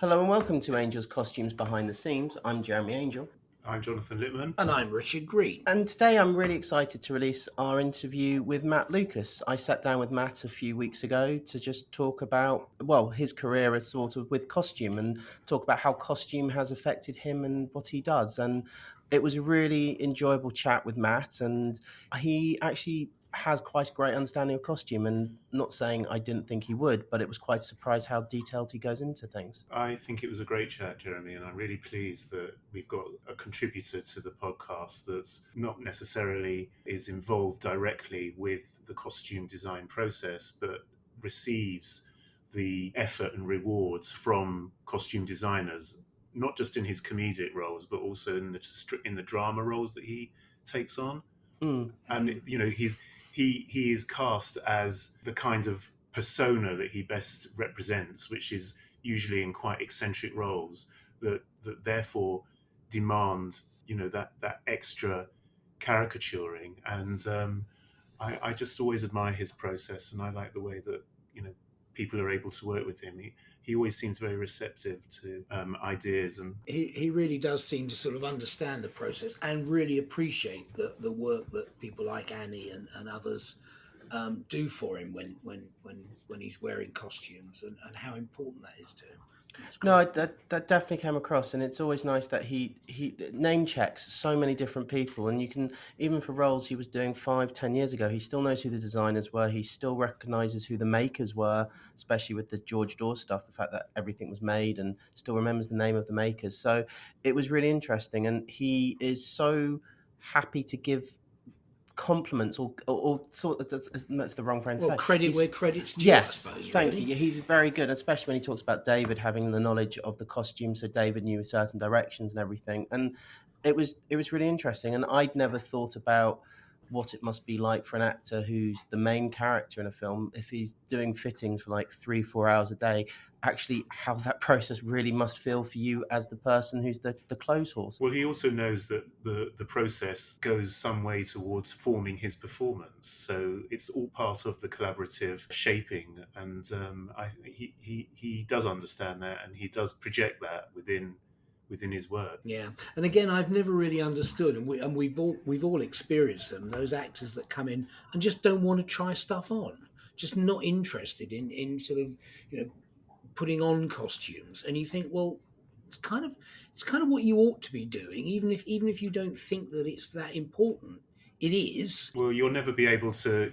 Hello and welcome to Angel's Costumes Behind the Seams. I'm Jeremy Angel. I'm Jonathan Littman. And I'm Richard Green. And today I'm really excited to release our interview with Matt Lucas. I sat down with Matt a few weeks ago to just talk about, his career as sort of with costume and talk about how costume has affected him and what he does. And it was a really enjoyable chat with Matt, and he actually has quite a great understanding of costume, and not saying I didn't think he would, but it was quite a surprise how detailed he goes into things. I think it was a great chat, Jeremy, and I'm really pleased that we've got a contributor to the podcast that's not necessarily is involved directly with the costume design process, but receives the effort and rewards from costume designers, not just in his comedic roles, but also in the drama roles that he takes on. And he is cast as the kind of persona that he best represents, which is usually in quite eccentric roles that therefore demand that extra caricaturing. And I just always admire his process, and I like the way that people are able to work with him. He always seems very receptive to ideas, and he really does seem to sort of understand the process and really appreciate the work that people like Annie and others do for him when he's wearing costumes, and how important that is to him. No, that definitely came across, and it's always nice that he name checks so many different people, and you can, even for roles he was doing 5-10 years ago, he still knows who the designers were. He still recognizes who the makers were, especially with the George Dawes stuff, the fact that everything was made, and still remembers the name of the makers. So it was really interesting, and he is so happy to give compliments or sort of, that's the wrong phrase. Well, credit where credit's due. Yes, I suppose, thank really. you. He's very good, especially when he talks about David having the knowledge of the costume, so David knew certain directions and everything. And it was really interesting. And I'd never thought about what it must be like for an actor who's the main character in a film, if he's doing fittings for like 3-4 hours a day, actually how that process really must feel for you as the person who's the clothes horse. well, he also knows that the process goes some way towards forming his performance, so it's all part of the collaborative shaping, and he does understand that, and he does project that within his work. Yeah, and again, I've never really understood, and we've all experienced them. Those actors that come in and just don't want to try stuff on, just not interested in sort of putting on costumes, and you think, well, it's kind of what you ought to be doing, even if you don't think that it's that important. It is. Well, you'll never be able to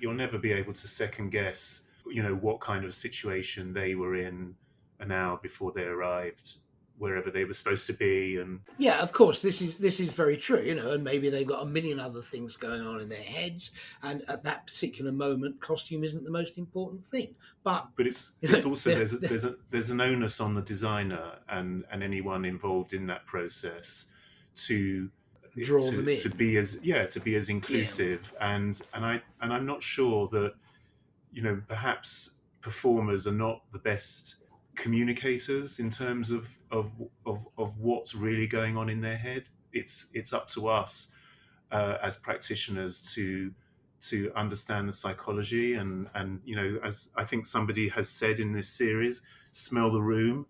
second guess, what kind of situation they were in an hour before they arrived wherever they were supposed to be. And Yeah, of course, this is very true, and maybe they've got a million other things going on in their heads, and at that particular moment, costume isn't the most important thing. But it's also there's an onus on the designer and anyone involved in that process to draw them in, to be as inclusive, and I'm not sure that perhaps performers are not the best communicators in terms of what's really going on in their head. It's up to us as practitioners to understand the psychology, and as I think somebody has said in this series, smell the room.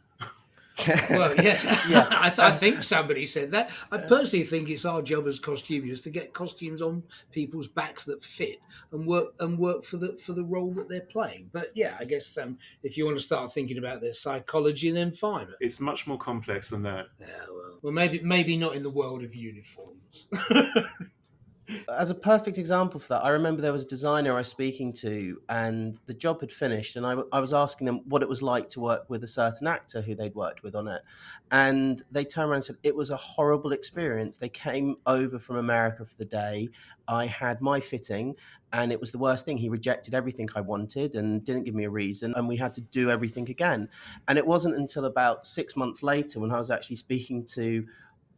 Well, yeah. I think somebody said that. I personally think it's our job as costumiers to get costumes on people's backs that fit and work for the role that they're playing. But yeah, I guess if you want to start thinking about their psychology, then fine. It's much more complex than that. Yeah, well, maybe not in the world of uniforms. As a perfect example for that, I remember there was a designer I was speaking to, and the job had finished, and I was asking them what it was like to work with a certain actor who they'd worked with on it. And they turned around and said, it was a horrible experience. They came over from America for the day. I had my fitting, and it was the worst thing. He rejected everything I wanted and didn't give me a reason, and we had to do everything again. And it wasn't until about 6 months later, when I was actually speaking to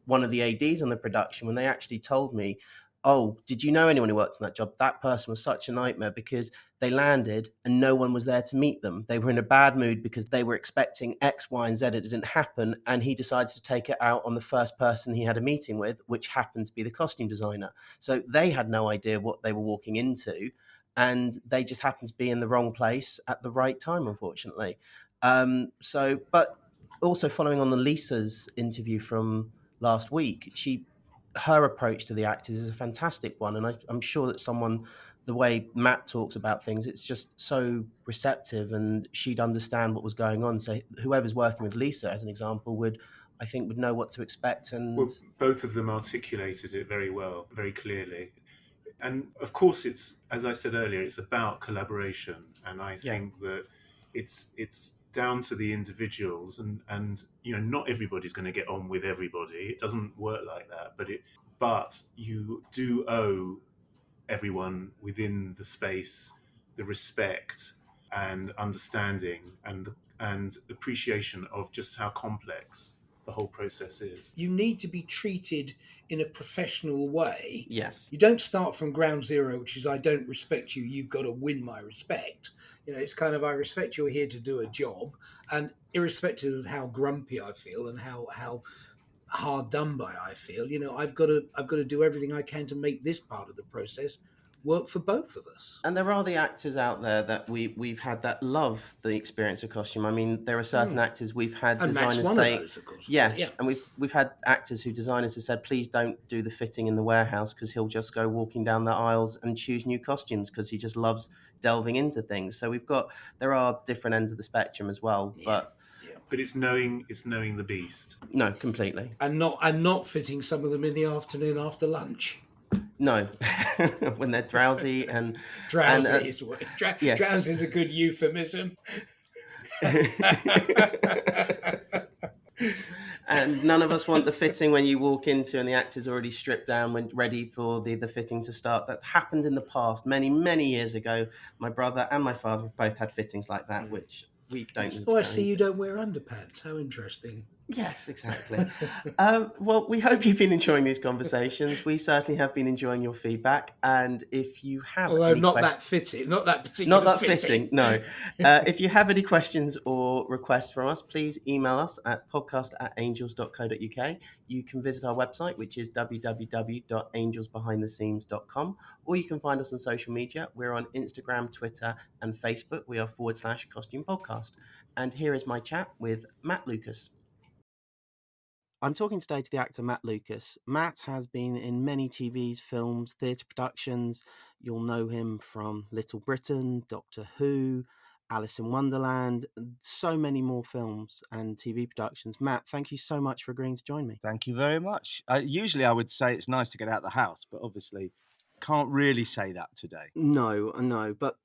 one of the ADs on the production, when they actually told me, oh, did you know anyone who worked on that job? That person was such a nightmare, because they landed and no one was there to meet them. They were in a bad mood because they were expecting X, Y, and Z. It didn't happen. And he decided to take it out on the first person he had a meeting with, which happened to be the costume designer. So they had no idea what they were walking into, and they just happened to be in the wrong place at the right time, unfortunately. But Also, following on the Lisa's interview from last week, her approach to the actors is a fantastic one, and I'm sure that the way Matt talks about things, it's just so receptive, and she'd understand what was going on. So whoever's working with Lisa, as an example, would know what to expect. And well, both of them articulated it very well, very clearly. And of course, it's, as I said earlier, it's about collaboration, and I think that it's down to the individuals, and not everybody's going to get on with everybody. It doesn't work like that, but you do owe everyone within the space the respect and understanding and appreciation of just how complex the whole process is. You need to be treated in a professional way. Yes. You don't start from ground zero, which is, I don't respect you, you've got to win my respect. It's kind of, I respect you're here to do a job, and irrespective of how grumpy I feel and how hard done by I feel, I've got to do everything I can to make this part of the process work for both of us. And there are the actors out there that we've had that love the experience of costume. I mean, there are certain actors we've had And designers Matt's one say, of those, of course. yes, Yeah. and we've had actors who designers have said, please don't do the fitting in the warehouse, because he'll just go walking down the aisles and choose new costumes because he just loves delving into things. So there are different ends of the spectrum as well, but it's knowing the beast. No, completely, and not fitting some of them in the afternoon after lunch. No, when they're drowsy and drowsy drowsy is a good euphemism. And none of us want the fitting when you walk into and the actor's already stripped down when ready for the fitting to start. That happened in the past, many, many years ago. My brother and my father both had fittings like that, which we don't need to. Oh, I see you don't wear underpants. How interesting. Yes, exactly. Well, we hope you've been enjoying these conversations. We certainly have been enjoying your feedback. And if you have that fitting, not that particular not that fitting, no. If you have any questions or requests from us, please email us at podcast@angels.co.uk. You can visit our website, which is www.angelsbehindtheseams.com, or you can find us on social media. We're on Instagram, Twitter, and Facebook. We are /Costume Podcast. And here is my chat with Matt Lucas. I'm talking today to the actor Matt Lucas. Matt has been in many TVs, films, theatre productions. You'll know him from Little Britain, Doctor Who, Alice in Wonderland, so many more films and TV productions. Matt, thank you so much for agreeing to join me. Thank you very much. Usually I would say it's nice to get out of the house, but obviously can't really say that today. No, but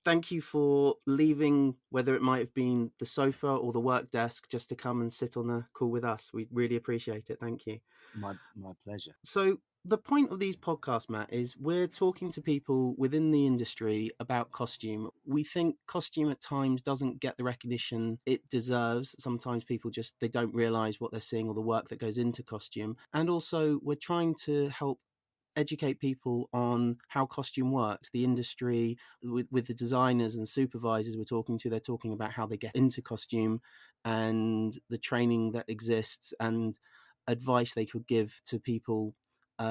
thank you for leaving, whether it might have been the sofa or the work desk, just to come and sit on the call with us. We really appreciate it. Thank you. My pleasure. So the point of these podcasts, Matt, is we're talking to people within the industry about costume. We think costume at times doesn't get the recognition it deserves. Sometimes people they don't realise what they're seeing or the work that goes into costume. And also we're trying to help educate people on how costume works, the industry, with the designers and supervisors we're talking to. They're talking about how they get into costume and the training that exists and advice they could give to people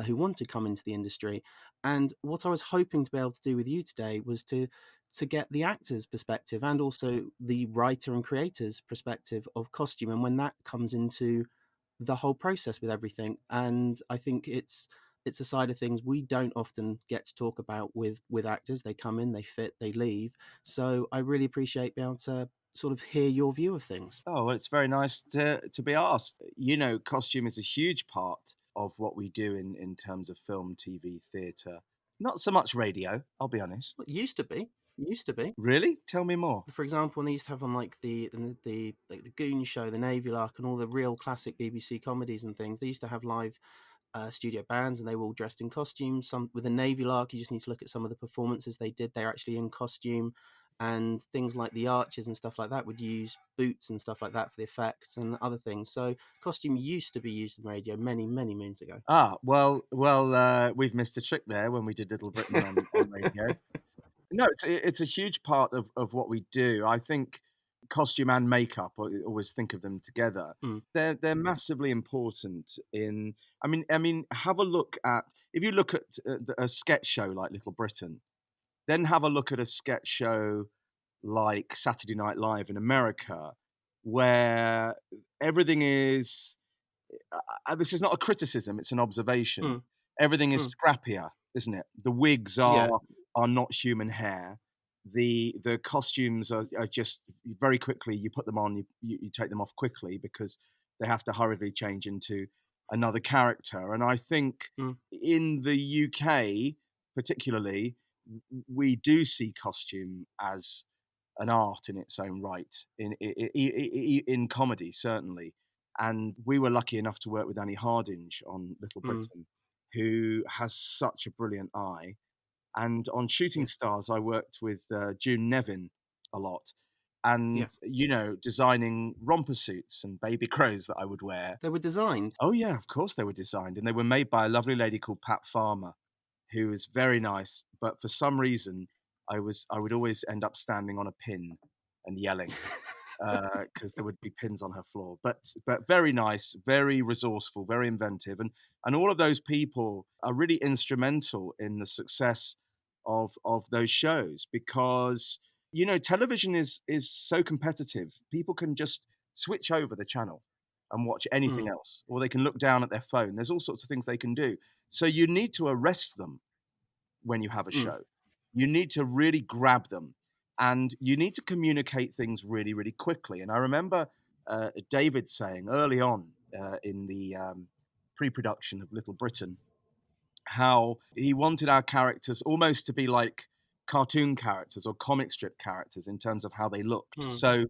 who want to come into the industry. And what I was hoping to be able to do with you today was to get the actor's perspective and also the writer and creator's perspective of costume, and when that comes into the whole process with everything. And I think it's a side of things we don't often get to talk about with actors. They come in, they fit, they leave. So I really appreciate being able to sort of hear your view of things. Oh, well, it's very nice to be asked. Costume is a huge part of what we do in terms of film, TV, theatre. Not so much radio, I'll be honest. It used to be. Really? Tell me more. For example, when they used to have on like the Goon Show, the Navy Lark, and all the real classic BBC comedies and things, they used to have live studio bands, and they were all dressed in costumes. Some with a Navy Lark, you just need to look at some of the performances they did. They're actually in costume, and things like the Archers and stuff like that would use boots and stuff like that for the effects and other things. So costume used to be used in radio many, many moons ago. Well, we've missed a trick there when we did Little Britain on radio. No, it's a huge part of what we do. I think costume and makeup, I always think of them together. They're massively important in. I mean, have a look at, if you look at a sketch show like Little Britain, then have a look at a sketch show like Saturday Night Live in America. where everything is. This is not a criticism; it's an observation. Everything is scrappier, isn't it? The wigs are not human hair. The costumes are just very quickly. You put them on, you take them off quickly because they have to hurriedly change into another character. And I think in the UK, particularly, we do see costume as an art in its own right, in comedy certainly. And we were lucky enough to work with Annie Hardinge on Little Britain, who has such a brilliant eye. And on Shooting Stars, I worked with June Nevin a lot. And, designing romper suits and baby crows that I would wear. They were designed? Oh, yeah, of course they were designed. And they were made by a lovely lady called Pat Farmer, who was very nice. But for some reason, I would always end up standing on a pin and yelling. Because there would be pins on her floor, but very nice, very resourceful, very inventive, and all of those people are really instrumental in the success of those shows, because television is so competitive. People can just switch over the channel and watch anything else, or they can look down at their phone. There's all sorts of things they can do. So you need to arrest them when you have a show. You need to really grab them. And you need to communicate things really, really quickly. And I remember David saying early on in the pre-production of Little Britain how he wanted our characters almost to be like cartoon characters or comic strip characters in terms of how they looked. So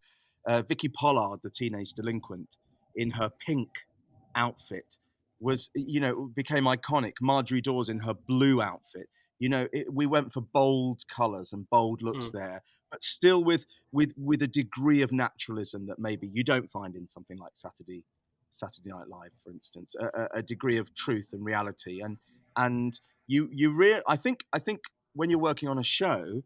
Vicky Pollard, the teenage delinquent, in her pink outfit was, became iconic. Marjorie Dawes in her blue outfit. We went for bold colours and bold looks there, but still with a degree of naturalism that maybe you don't find in something like Saturday Night Live, for instance. A degree of truth and reality, and I think when you're working on a show,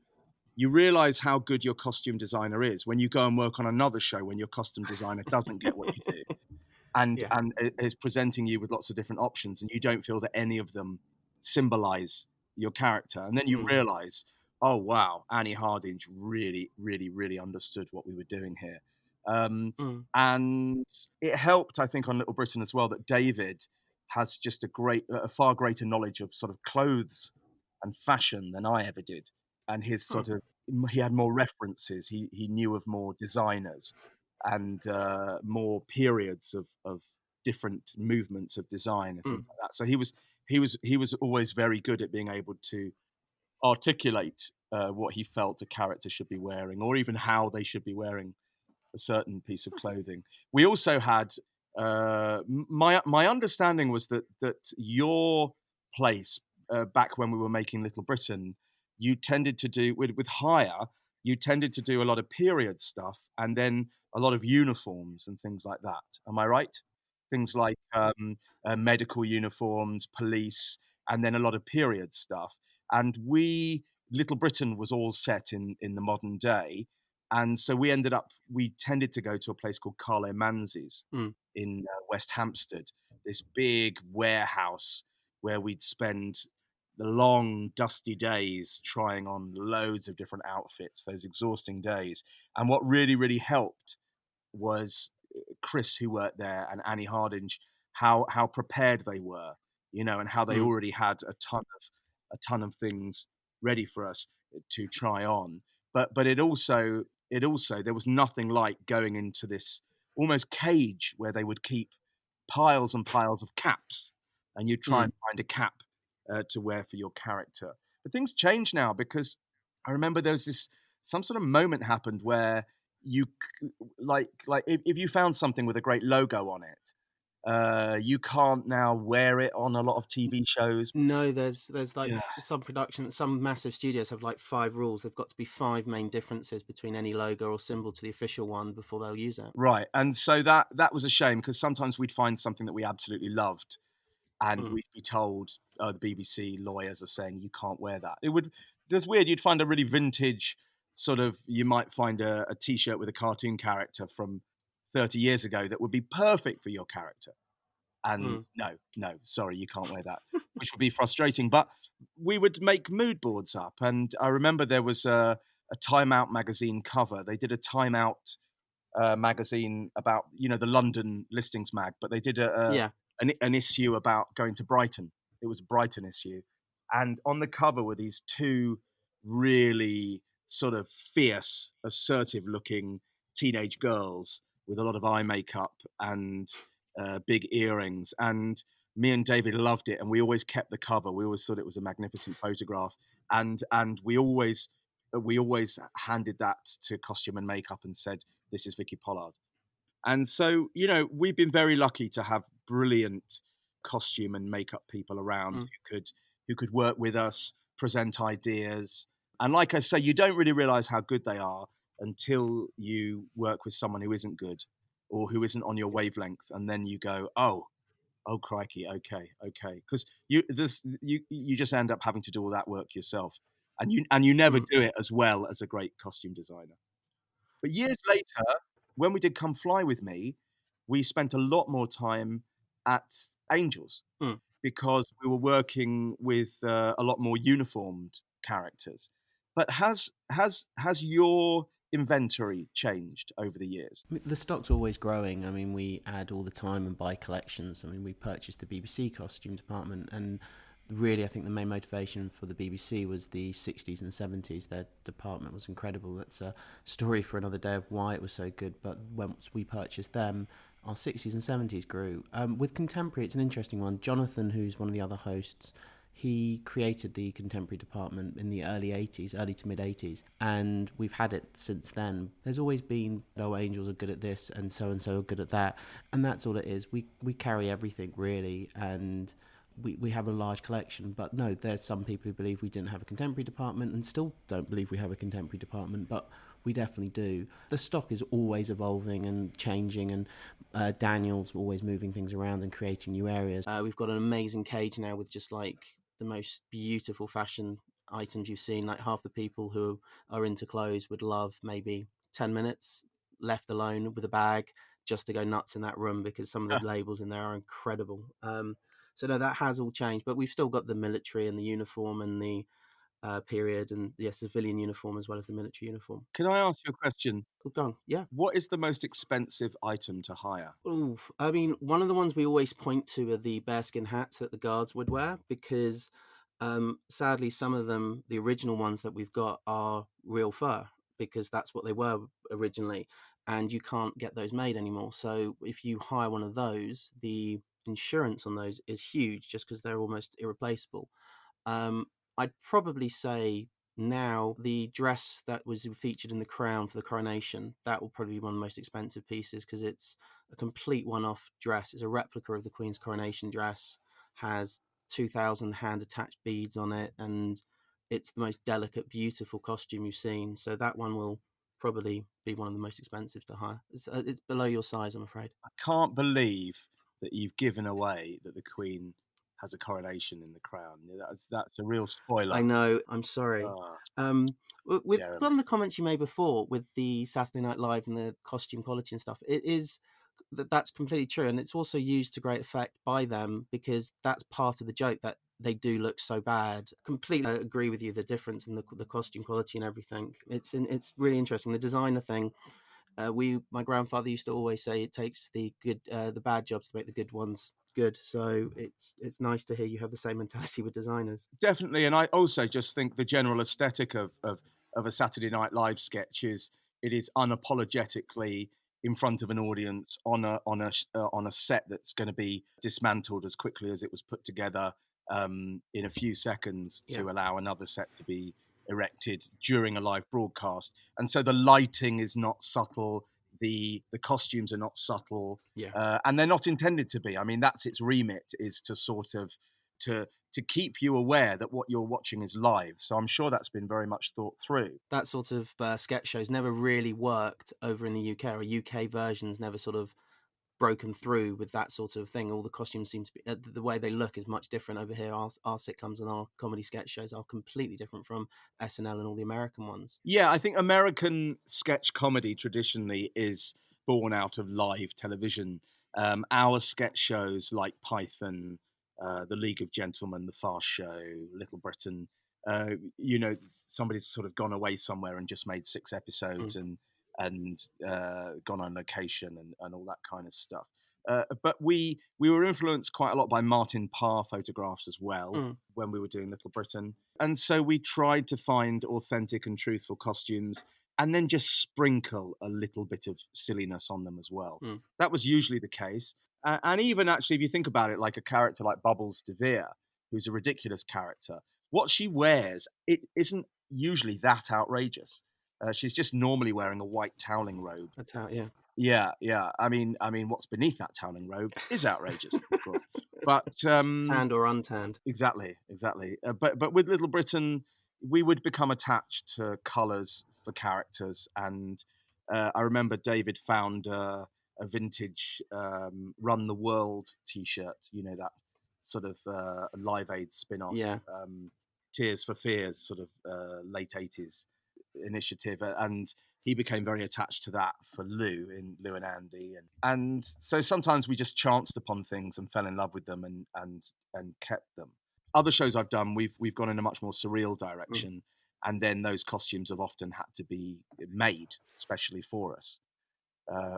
you realise how good your costume designer is when you go and work on another show when your costume designer doesn't get what you do, and is presenting you with lots of different options, and you don't feel that any of them symbolise your character. And then you realize, oh wow, Annie Hardinge really, really, really understood what we were doing here. And it helped, I think, on Little Britain as well, that David has just a far greater knowledge of sort of clothes and fashion than I ever did. And his he had more references. He knew of more designers and more periods of different movements of design and things like that. So he was always very good at being able to articulate what he felt a character should be wearing, or even how they should be wearing a certain piece of clothing. We also had my understanding was that your place back when we were making Little Britain, you tended to do with Hire. You tended to do a lot of period stuff, and then a lot of uniforms and things like that. Am I right? Things like medical uniforms, police, and then a lot of period stuff. And Little Britain was all set in the modern day. And so we tended to go to a place called Carlo Manzi's in West Hampstead, this big warehouse where we'd spend the long, dusty days trying on loads of different outfits, those exhausting days. And what really, really helped was Chris, who worked there, and Annie Hardinge, how prepared they were, and how they already had a ton of things ready for us to try on. But it also there was nothing like going into this almost cage where they would keep piles and piles of caps, and you try and find a cap to wear for your character. But things change now, because I remember there was some sort of moment happened where you like if you found something with a great logo on it, you can't now wear it on a lot of TV shows. No, there's like some massive studios have like 5 rules. They've got to be 5 main differences between any logo or symbol to the official one before they'll use it. Right, and so that was a shame, because sometimes we'd find something that we absolutely loved, and we'd be told, the BBC lawyers are saying you can't wear that. It was weird. You'd find a really vintage sort of, you might find a T-shirt with a cartoon character from 30 years ago that would be perfect for your character. And no, sorry, you can't wear that, which would be frustrating. But we would make mood boards up. And I remember there was a Time Out magazine cover. They did a Time Out magazine about, the London listings mag, but they did an issue about going to Brighton. It was a Brighton issue. And on the cover were these two really sort of fierce, assertive looking teenage girls with a lot of eye makeup and big earrings. And me and David loved it. And we always kept the cover. We always thought it was a magnificent photograph. And we always handed that to costume and makeup and said, "This is Vicky Pollard." And so, we've been very lucky to have brilliant costume and makeup people around who could work with us, present ideas. And like I say, you don't really realize how good they are until you work with someone who isn't good or who isn't on your wavelength. And then you go, oh crikey, okay. Because you just end up having to do all that work yourself. And you never do it as well as a great costume designer. But years later, when we did Come Fly With Me, we spent a lot more time at Angels because we were working with a lot more uniformed characters. But has your inventory changed over the years? The stock's always growing. I mean, we add all the time and buy collections. I mean, we purchased the BBC costume department, and really, I think the main motivation for the BBC was the 60s and 70s. Their department was incredible. That's a story for another day of why it was so good. But once we purchased them, our 60s and 70s grew. With contemporary, it's an interesting one. Jonathan, who's one of the other hosts, he created the contemporary department in the early to mid 80s, and we've had it since then. There's always been, Angels are good at this and so are good at that, and that's all it is. We carry everything, really, and we have a large collection. But no, there's some people who believe we didn't have a contemporary department and still don't believe we have a contemporary department, but we definitely do. The stock is always evolving and changing, and Daniel's always moving things around and creating new areas. We've got an amazing cage now with just like the most beautiful fashion items you've seen. Like half the people who are into clothes would love maybe 10 minutes left alone with a bag just to go nuts in that room, because some of the labels in there are incredible. So no, that has all changed, but we've still got the military and the uniform and the period and the civilian uniform as well as the military uniform. Can I ask you a question? Go on. Yeah. What is the most expensive item to hire? Ooh, I mean, one of the ones we always point to are the bearskin hats that the guards would wear, because sadly some of them, the original ones that we've got, are real fur, because that's what they were originally, and you can't get those made anymore. So if you hire one of those, the insurance on those is huge just because they're almost irreplaceable. I'd probably say now the dress that was featured in the crown for the coronation, that will probably be one of the most expensive pieces, because it's a complete one-off dress. It's a replica of the Queen's coronation dress, has 2,000 hand-attached beads on it, and it's the most delicate, beautiful costume you've seen. So that one will probably be one of the most expensive to hire. It's below your size, I'm afraid. I can't believe that you've given away that the Queen has a coronation in the crown. That's a real spoiler. I know, I'm sorry. With Jeremy. one of the comments you made before with the Saturday Night Live and the costume quality and stuff, it is that's completely true, and it's also used to great effect by them, because that's part of the joke, that they do look so bad. Completely agree with you, the difference in the costume quality and everything. It's really interesting. The designer thing, my grandfather used to always say it takes the bad jobs to make the good ones good. So it's nice to hear you have the same mentality with designers. Definitely, and I also just think the general aesthetic of a Saturday Night Live sketch is unapologetically in front of an audience on a set that's going to be dismantled as quickly as it was put together in a few seconds to allow another set to be erected during a live broadcast. And so the lighting is not subtle, the costumes are not subtle, and they're not intended to be. I mean, that's its remit, is to sort of to keep you aware that what you're watching is live. So I'm sure that's been very much thought through. That sort of sketch shows never really worked over in the UK, or UK versions never sort of broken through with that sort of thing. All the costumes seem to be, the way they look is much different over here. Our sitcoms and our comedy sketch shows are completely different from SNL and all the American ones. Yeah, I think American sketch comedy traditionally is born out of live television. Our sketch shows like Python, The League of Gentlemen, The Fast Show, Little Britain, somebody's sort of gone away somewhere and just made 6 episodes, and and gone on location and all that kind of stuff. But we were influenced quite a lot by Martin Parr photographs as well when we were doing Little Britain. And so we tried to find authentic and truthful costumes and then just sprinkle a little bit of silliness on them as well. That was usually the case. And even actually, if you think about it, like a character like Bubbles DeVere, who's a ridiculous character, what she wears, it isn't usually that outrageous. She's just normally wearing a white toweling robe. That's how, yeah. Yeah. I mean, what's beneath that toweling robe is outrageous, of course. But tanned or untanned. Exactly. But with Little Britain, we would become attached to colours for characters, and I remember David found a vintage Run the World T-shirt. You know, that sort of Live Aid spin-off. Yeah. Tears for Fears, sort of late 80s initiative, and he became very attached to that for Lou and Andy, and so sometimes we just chanced upon things and fell in love with them and kept them. Other shows I've done, we've gone in a much more surreal direction, and then those costumes have often had to be made especially for us,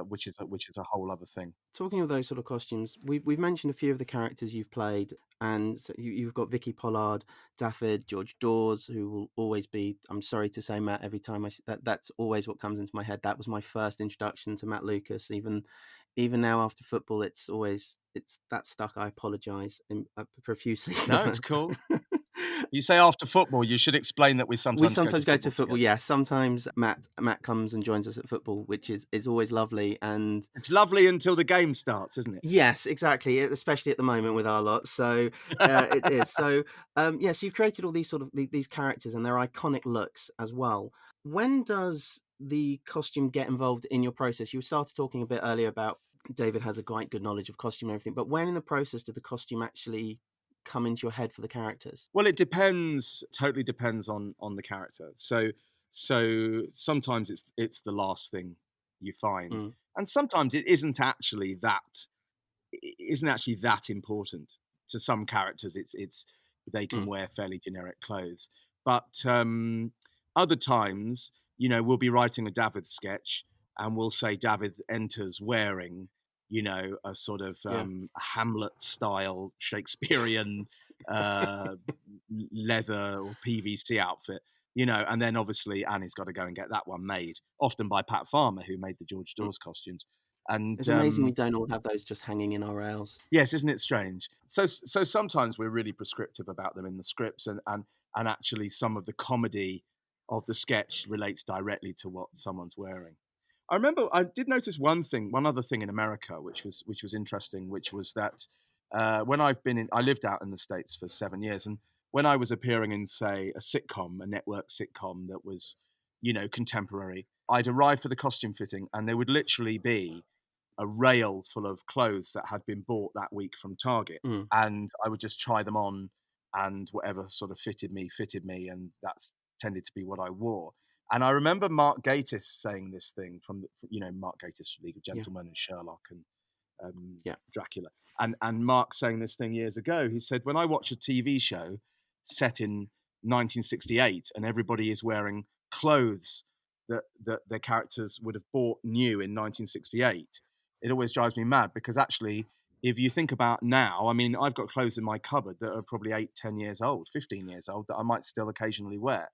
which is a whole other thing. Talking of those sort of costumes, we've mentioned a few of the characters you've played, and so you've got Vicky Pollard, Daffod, George Dawes, who will always be, I'm sorry to say, Matt, every time that's always what comes into my head. That was my first introduction to Matt Lucas. Even now after football, it's that stuck. I apologise profusely. No, it's cool. You say after football, you should explain that we sometimes go to football. Yeah, sometimes Matt comes and joins us at football, which is always lovely, and it's lovely until the game starts, isn't it? Yes, exactly. Especially at the moment with our lot. So it is. So so you've created all these sort of these characters and their iconic looks as well. When does the costume get involved in your process? You started talking a bit earlier about David has a quite good knowledge of costume and everything, but when in the process did the costume actually come into your head for the characters? Well, it totally depends on the character. So sometimes it's the last thing you find, and sometimes it isn't actually that important. To some characters, it's they can wear fairly generic clothes, but other times, we'll be writing a David sketch and we'll say David enters wearing a sort of Hamlet-style Shakespearean leather or PVC outfit, and then obviously Annie's got to go and get that one made, often by Pat Farmer, who made the George Dawes costumes. And it's amazing we don't all have those just hanging in our rails. Yes, isn't it strange? So sometimes we're really prescriptive about them in the scripts, and actually some of the comedy of the sketch relates directly to what someone's wearing. I remember I did notice one other thing in America, which was interesting, which was that when I lived out in the States for 7 years, and when I was appearing in, say, a network sitcom that was, contemporary, I'd arrive for the costume fitting, and there would literally be a rail full of clothes that had been bought that week from Target, and I would just try them on, and whatever sort of fitted me, and that's tended to be what I wore. And I remember Mark Gatiss saying this thing from Mark Gatiss, League of Gentlemen and Sherlock and Dracula. And Mark saying this thing years ago. He said, when I watch a TV show set in 1968 and everybody is wearing clothes that their characters would have bought new in 1968, it always drives me mad, because actually, if you think about now, I mean, I've got clothes in my cupboard that are probably 8, 10 years old, 15 years old that I might still occasionally wear.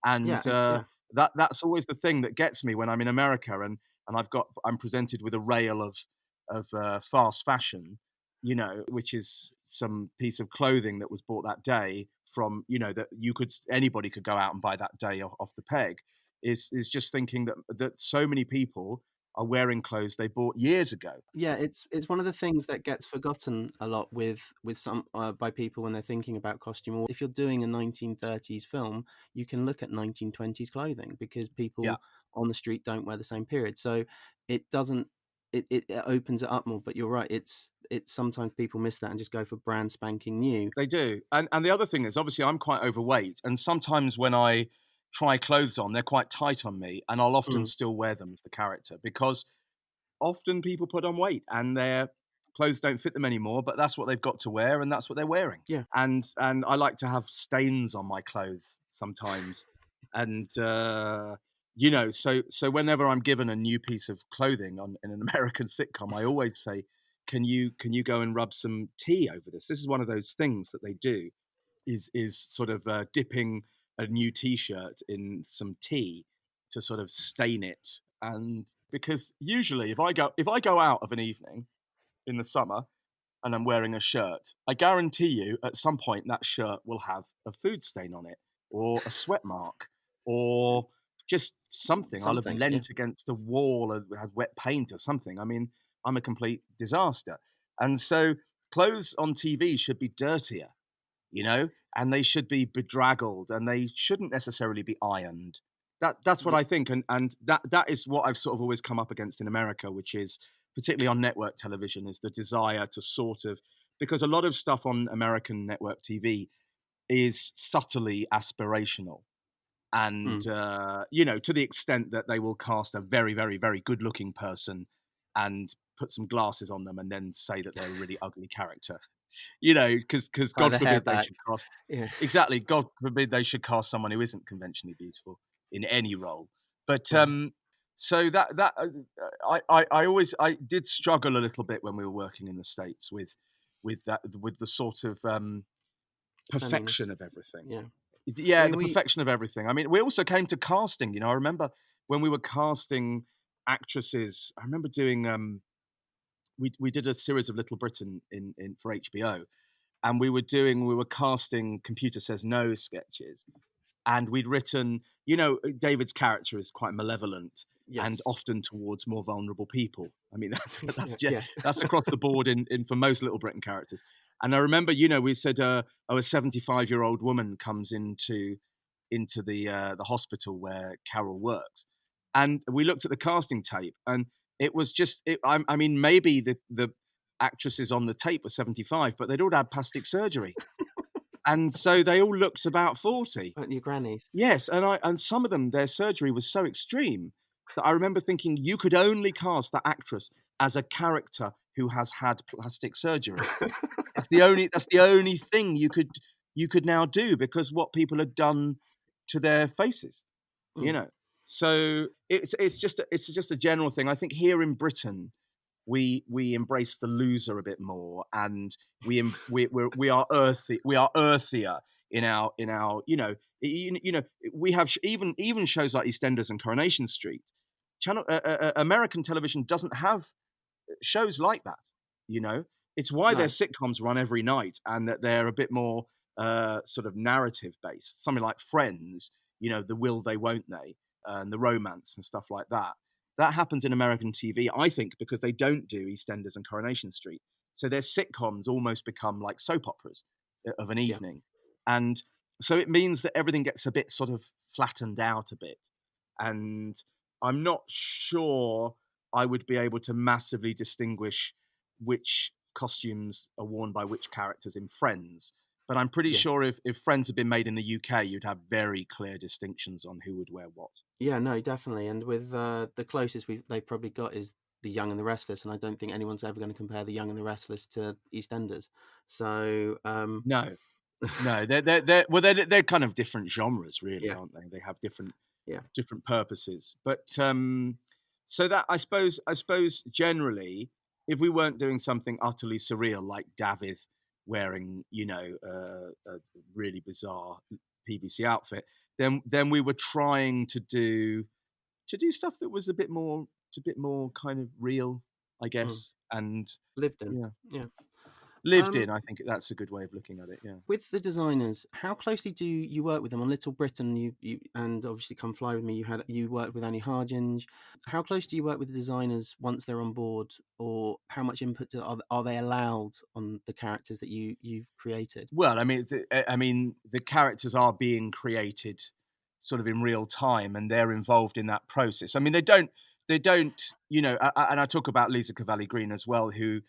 And that's always the thing that gets me when I'm in America and I'm presented with a rail of fast fashion, which is some piece of clothing that was bought that day from, that anybody could go out and buy that day off the peg, is just thinking that so many people are wearing clothes they bought years ago. Yeah, it's one of the things that gets forgotten a lot with some by people when they're thinking about costume. Or if you're doing a 1930s film, you can look at 1920s clothing, because people on the street don't wear the same period. So it opens it up more. But you're right, it's sometimes people miss that and just go for brand spanking new. They do. And the other thing is, obviously I'm quite overweight, and sometimes when I try clothes on, they're quite tight on me, and I'll often still wear them as the character, because often people put on weight and their clothes don't fit them anymore, but that's what they've got to wear and that's what they're wearing. Yeah. And I like to have stains on my clothes sometimes, and you know, so whenever I'm given a new piece of clothing in an American sitcom, I always say, can you go and rub some tea over this? This is one of those things that they do, is sort of dipping a new T-shirt in some tea to sort of stain it. And because usually if I go out of an evening in the summer and I'm wearing a shirt, I guarantee you at some point that shirt will have a food stain on it, or a sweat mark, or just something. I'll have Something, yeah. leant against a wall and had wet paint or something. I mean, I'm a complete disaster. And so clothes on TV should be dirtier, you know, and they should be bedraggled, and they shouldn't necessarily be ironed. That's what Yeah. I think, and that is what I've sort of always come up against in America, which is particularly on network television, is the desire to sort of, because a lot of stuff on American network TV is subtly aspirational, and you know, to the extent that they will cast a very, very, very good-looking person and put some glasses on them and then say that they're a really ugly character. You know, because Tie God the hair forbid they back. should cast, Yeah. exactly, God forbid they should cast someone who isn't conventionally beautiful in any role. But Yeah. so that I did struggle a little bit when we were working in the States with the sort of perfection Cleanliness. of everything. Yeah. Yeah, I mean, the perfection of everything. I mean, we also came to casting. You know, I remember when we were casting actresses. I remember doing we did a series of Little Britain in for HBO, and we were casting Computer Says No sketches, and we'd written, you know, David's character is quite malevolent and yes. often towards more vulnerable people. I mean, Yeah. that's across the board in for most Little Britain characters. And I remember, you know, we said, a 75-year-old woman comes into the hospital where Carol works, and we looked at the casting tape, and it was just, I mean, maybe the actresses on the tape were 75, but they'd all had plastic surgery, and so they all looked about 40. Weren't you grannies? Yes, and some of them, their surgery was so extreme that I remember thinking you could only cast that actress as a character who has had plastic surgery. That's the only thing you could now do, because what people had done to their faces, you know. So it's just a general thing. I think here in Britain, we embrace the loser a bit more, and we are earthier in our you know, we have even shows like EastEnders and Coronation Street. American television doesn't have shows like that, you know. It's why No. their sitcoms run every night, and that they're a bit more sort of narrative based. Something like Friends, you know, the will they, won't they, and the romance and stuff like that. That happens in American TV, I think, because they don't do EastEnders and Coronation Street. So their sitcoms almost become like soap operas of an Yeah. evening. And so it means that everything gets a bit sort of flattened out a bit. And I'm not sure I would be able to massively distinguish which costumes are worn by which characters in Friends. But I'm pretty Yeah. sure if Friends had been made in the UK, you'd have very clear distinctions on who would wear what. Yeah, no, definitely. And with the closest they've probably got is The Young and the Restless, and I don't think anyone's ever going to compare The Young and the Restless to EastEnders. So No, they're kind of different genres, really, Yeah. aren't they? They have different Yeah. purposes. But so that I suppose generally, if we weren't doing something utterly surreal like David wearing, you know, a really bizarre PVC outfit, then we were trying to do stuff that was a bit more kind of real, I guess, and lived in. yeah, Yeah. lived in. I think that's a good way of looking at it. Yeah. With the designers, how closely do you work with them on Little Britain? You and obviously Come Fly With Me. You worked with Annie Hardinge. How close do you work with the designers once they're on board, or how much input are they allowed on the characters that you've created? Well, I mean, the characters are being created sort of in real time, and they're involved in that process. I mean, they don't, you know, and I talk about Lisa Cavalli Green as well, who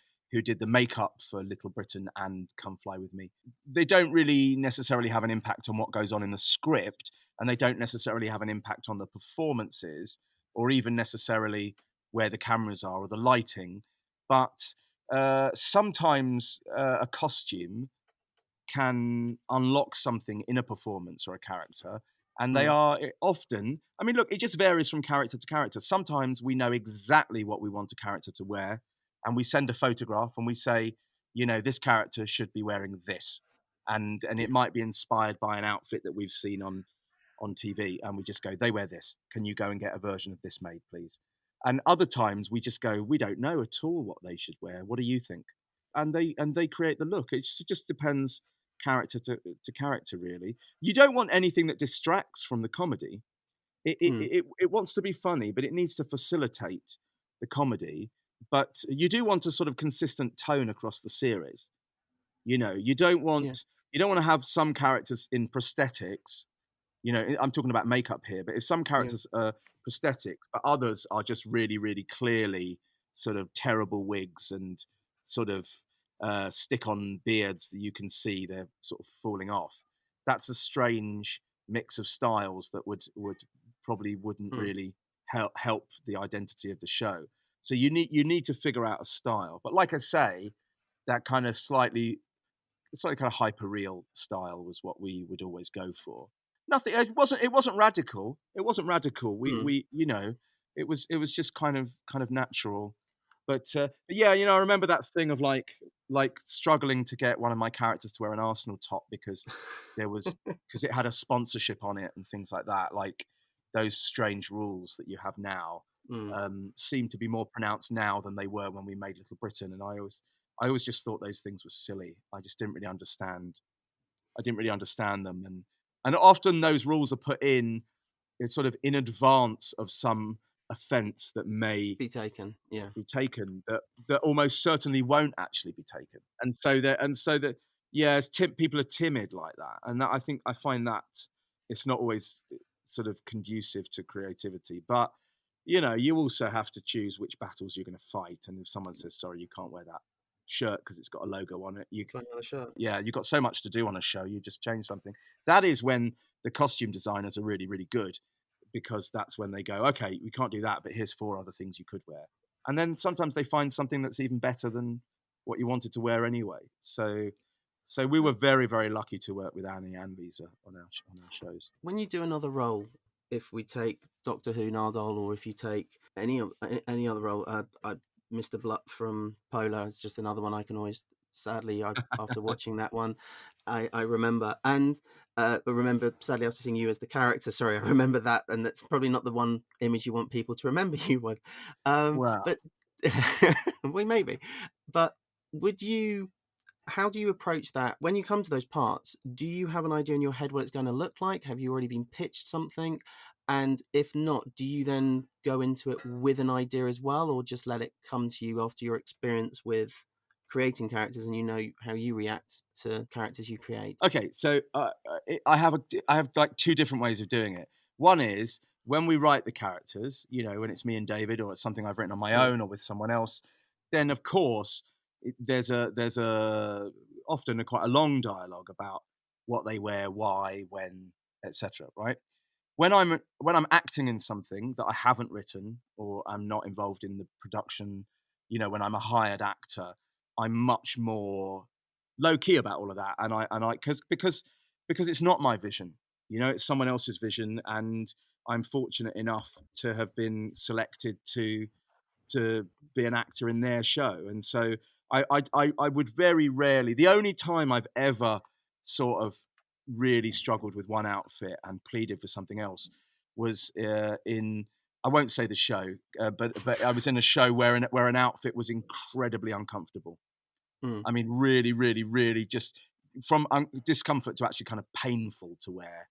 did the makeup for Little Britain and Come Fly With Me. They don't really necessarily have an impact on what goes on in the script, and they don't necessarily have an impact on the performances, or even necessarily where the cameras are or the lighting. But sometimes a costume can unlock something in a performance or a character, And they are often, I mean, look, it just varies from character to character. Sometimes we know exactly what we want a character to wear, and we send a photograph and we say, this character should be wearing this. And it might be inspired by an outfit that we've seen on TV, and we just go, they wear this. Can you go and get a version of this made, please? And other times we just go, we don't know at all what they should wear. What do you think? And they create the look. It just depends character to character, really. You don't want anything that distracts from the comedy. It wants to be funny, but it needs to facilitate the comedy. But you do want a sort of consistent tone across the series. You don't want to have some characters in prosthetics. I'm talking about makeup here, but if some characters are prosthetics, but others are just really, really clearly sort of terrible wigs and sort of stick-on beards that you can see they're sort of falling off. That's a strange mix of styles that wouldn't really help the identity of the show. So you need to figure out a style. But like I say, that kind of slightly kind of hyper real style was what we would always go for. Nothing. It wasn't radical. It wasn't radical. We it was just kind of natural. But yeah, I remember that thing of like struggling to get one of my characters to wear an Arsenal top because it had a sponsorship on it and things like that. Like those strange rules that you have now seem to be more pronounced now than they were when we made Little Britain. And I always just thought those things were silly. I just didn't really understand. I didn't really understand them, and often those rules are put in sort of in advance of some offence that may be taken, that almost certainly won't actually be taken, and so that people are timid like that, and that I find that it's not always sort of conducive to creativity. But you also have to choose which battles you're going to fight, and if someone says sorry, you can't wear that shirt because it's got a logo on it, you've got so much to do on a show, you just change something. That is when the costume designers are really, really good, because that's when they go, okay, we can't do that, but here's 4 other things you could wear. And then sometimes they find something that's even better than what you wanted to wear anyway. So we were very, very lucky to work with Annie and Lisa on our shows. When you do another role, if we take Doctor Who Nardole, or if you take any other role, Mr. Blutt from Polar is just another one I can always, sadly, after watching that one, I remember. And remember, sadly, after seeing you as the character, sorry, I remember that. And that's probably not the one image you want people to remember you with. But well, maybe. But how do you approach that? When you come to those parts, do you have an idea in your head what it's going to look like? Have you already been pitched something? And if not, do you then go into it with an idea as well, or just let it come to you after your experience with creating characters and how you react to characters you create? Okay, so I have like 2 different ways of doing it. One is when we write the characters, when it's me and David, or it's something I've written on my own or with someone else, then of course there's often quite a long dialogue about what they wear, why, when, etc. Right? When I'm acting in something that I haven't written, or I'm not involved in the production, when I'm a hired actor, I'm much more low key about all of that, because it's not my vision, it's someone else's vision, and I'm fortunate enough to have been selected to be an actor in their show, and so I would very rarely. The only time I've ever sort of really struggled with one outfit and pleaded for something else was in, I won't say the show, but I was in a show where an outfit was incredibly uncomfortable. I mean, really, really, really, just from discomfort to actually kind of painful to wear,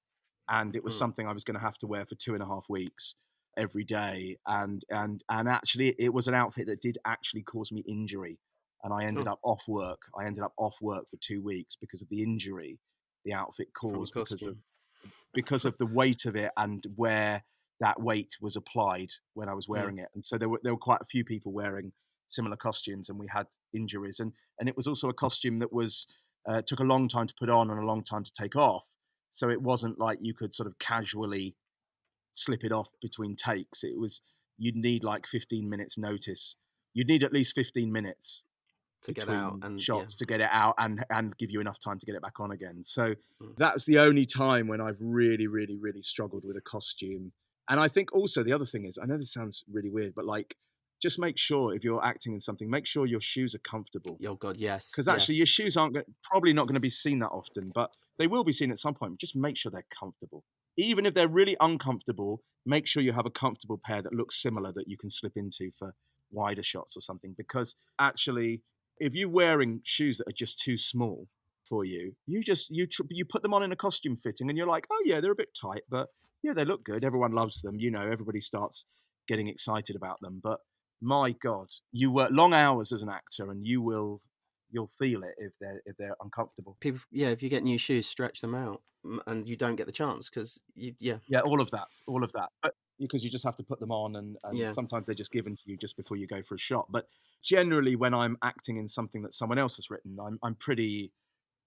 and it was something I was going to have to wear for 2.5 weeks every day, and actually it was an outfit that did actually cause me injury, and I ended up off work. I ended up off work for 2 weeks because of the injury the outfit caused, because of the weight of it and where that weight was applied when I was wearing it. And so there were quite a few people wearing similar costumes, and we had injuries, and it was also a costume that was took a long time to put on and a long time to take off, so it wasn't like you could sort of casually slip it off between takes. You'd need like 15 minutes notice. You'd need at least 15 minutes to get between out and shots to get it out and give you enough time to get it back on again. So Mm. that's the only time when I've really, really, really struggled with a costume. And I think also the other thing is, I know this sounds really weird, but like, just make sure if you're acting in something, make sure your shoes are comfortable. Oh God, yes. Because actually your shoes aren't probably not going to be seen that often, but they will be seen at some point. Just make sure they're comfortable. Even if they're really uncomfortable, make sure you have a comfortable pair that looks similar that you can slip into for wider shots or something. Because actually, if you're wearing shoes that are just too small for you, you put them on in a costume fitting and you're like, oh yeah, they're a bit tight, but yeah, they look good. Everyone loves them. You know, everybody starts getting excited about them. But my God, you work long hours as an actor and you'll feel it if they're uncomfortable. People, if you get new shoes, stretch them out, and you don't get the chance because all of that. But because you just have to put them on, and sometimes they're just given to you just before you go for a shot. But generally, when I'm acting in something that someone else has written, I'm pretty,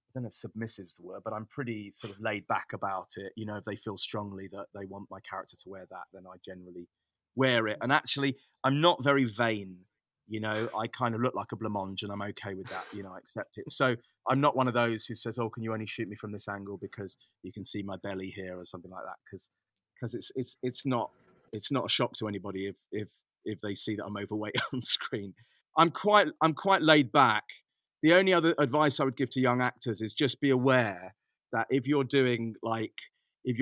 I don't know if submissive is the word, but I'm pretty sort of laid back about it. You know, if they feel strongly that they want my character to wear that, then I generally wear it. And actually, I'm not very vain. You know, I kind of look like a blancmange and I'm okay with that. You know, I accept it. So I'm not one of those who says, oh, can you only shoot me from this angle because you can see my belly here or something like that. Because it's not a shock to anybody if they see that I'm overweight on screen. I'm quite laid back. The only other advice I would give to young actors is just be aware that if you're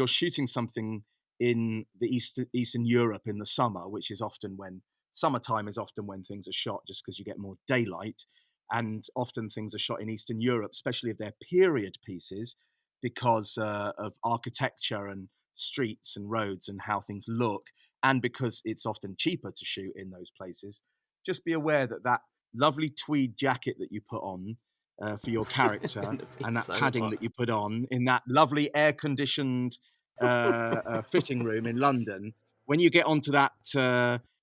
shooting something in the Eastern Europe in the summer, which is often when summertime is often when things are shot, just because you get more daylight, and often things are shot in Eastern Europe, especially if they're period pieces, because of architecture and streets and roads and how things look, and because it's often cheaper to shoot in those places. Just be aware that lovely tweed jacket that you put on for your character and that padding that you put on in that lovely air-conditioned fitting room in London, when you get onto that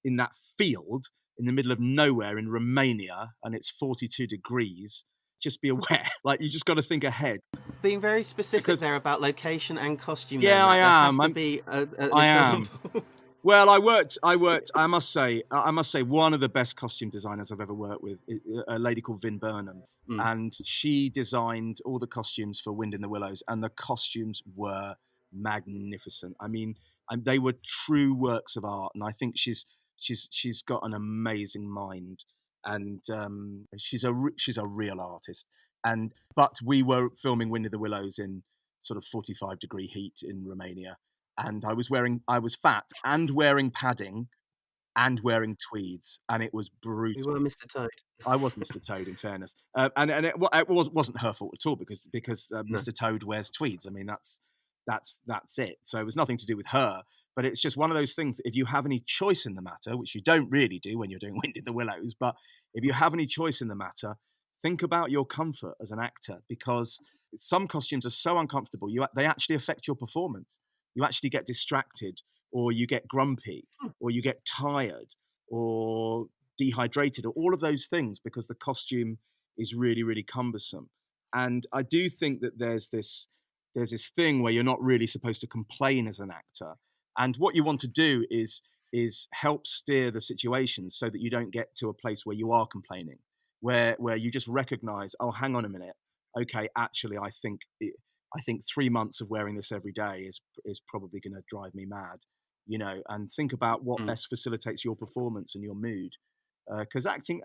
in that field in the middle of nowhere in Romania and it's 42 degrees, just be aware. Like, you just got to think ahead. Being very specific there about location and costume. Yeah, there, I am. There has to be an I example. am. Well, I worked. I must say, one of the best costume designers I've ever worked with, a lady called Vin Burnham, and she designed all the costumes for Wind in the Willows, and the costumes were magnificent. I mean, they were true works of art, and I think she's got an amazing mind, and she's a real artist. But we were filming Wind in the Willows in sort of 45-degree heat in Romania. And I was fat and wearing padding and wearing tweeds, and it was brutal. You were Mr. Toad. I was Mr. Toad, in fairness, and it wasn't her fault at all because Mr. Toad wears tweeds. I mean, that's it. So it was nothing to do with her, but it's just one of those things that if you have any choice in the matter, which you don't really do when you're doing Wind in the Willows, but if you have any choice in the matter, think about your comfort as an actor, because some costumes are so uncomfortable, they actually affect your performance. You actually get distracted, or you get grumpy, or you get tired, or dehydrated, or all of those things because the costume is really, really cumbersome. And I do think that there's this thing where you're not really supposed to complain as an actor. And what you want to do is help steer the situation so that you don't get to a place where you are complaining, where you just recognize, oh, hang on a minute. Okay, actually, I think 3 months of wearing this every day is probably going to drive me mad, you know, and think about what best facilitates your performance and your mood. Because acting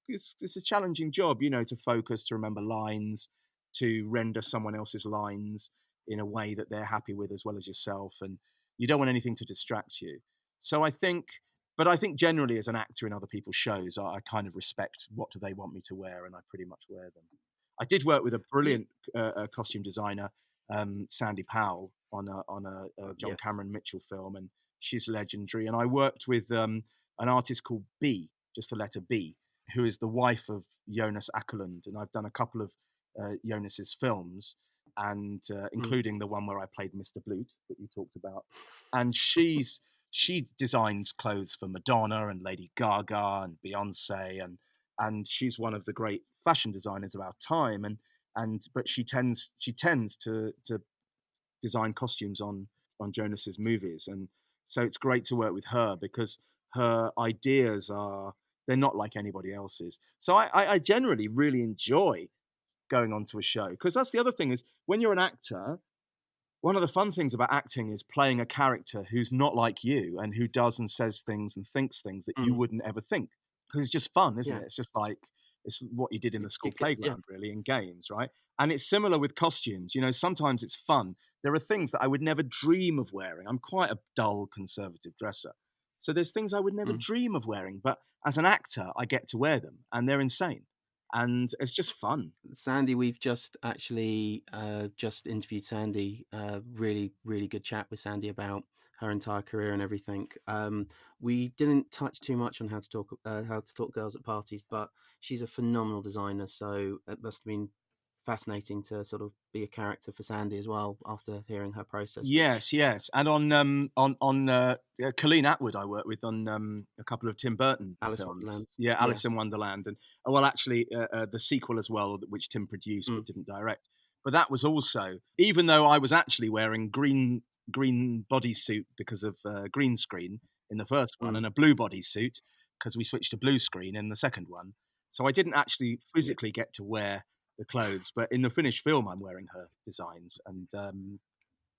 is a challenging job, you know, to focus, to remember lines, to render someone else's lines in a way that they're happy with as well as yourself. And you don't want anything to distract you. So I think generally as an actor in other people's shows, I kind of respect what do they want me to wear, and I pretty much wear them. I did work with a brilliant costume designer, Sandy Powell, on a John Cameron Mitchell film, and she's legendary. And I worked with an artist called B, just the letter B, who is the wife of Jonas Åkerlund, and I've done a couple of Jonas's films, and including the one where I played Mr. Blute that you talked about. And she designs clothes for Madonna and Lady Gaga and Beyonce, and she's one of the great fashion designers of our time, but she tends to design costumes on Jonas's movies, and so it's great to work with her because her ideas they're not like anybody else's. So I generally really enjoy going onto a show, because that's the other thing is, when you're an actor, one of the fun things about acting is playing a character who's not like you and who does and says things and thinks things that you wouldn't ever think, because it's just fun, isn't Yeah. it? It's just like, it's what you did in the school Yeah. playground, really, in games, right? And it's similar with costumes. You know, sometimes it's fun. There are things that I would never dream of wearing. I'm quite a dull conservative dresser. So there's things I would never dream of wearing, but as an actor, I get to wear them, and they're insane. And it's just fun. Sandy, we've just actually just interviewed Sandy. Really, really good chat with Sandy about her entire career and everything. We didn't touch too much on how to talk girls at parties, but she's a phenomenal designer. So it must have been fascinating to sort of be a character for Sandy as well after hearing her process. Yes. And on Colleen Atwood, I worked with on a couple of Tim Burton Alice in films. Wonderland. Yeah, Alice in Wonderland, and well, actually, the sequel as well, which Tim produced but didn't direct. But that was also, even though I was actually wearing green bodysuit because of green screen in the first one, and a blue bodysuit because we switched to blue screen in the second one. So I didn't actually physically get to wear the clothes, but in the finished film, I'm wearing her designs, and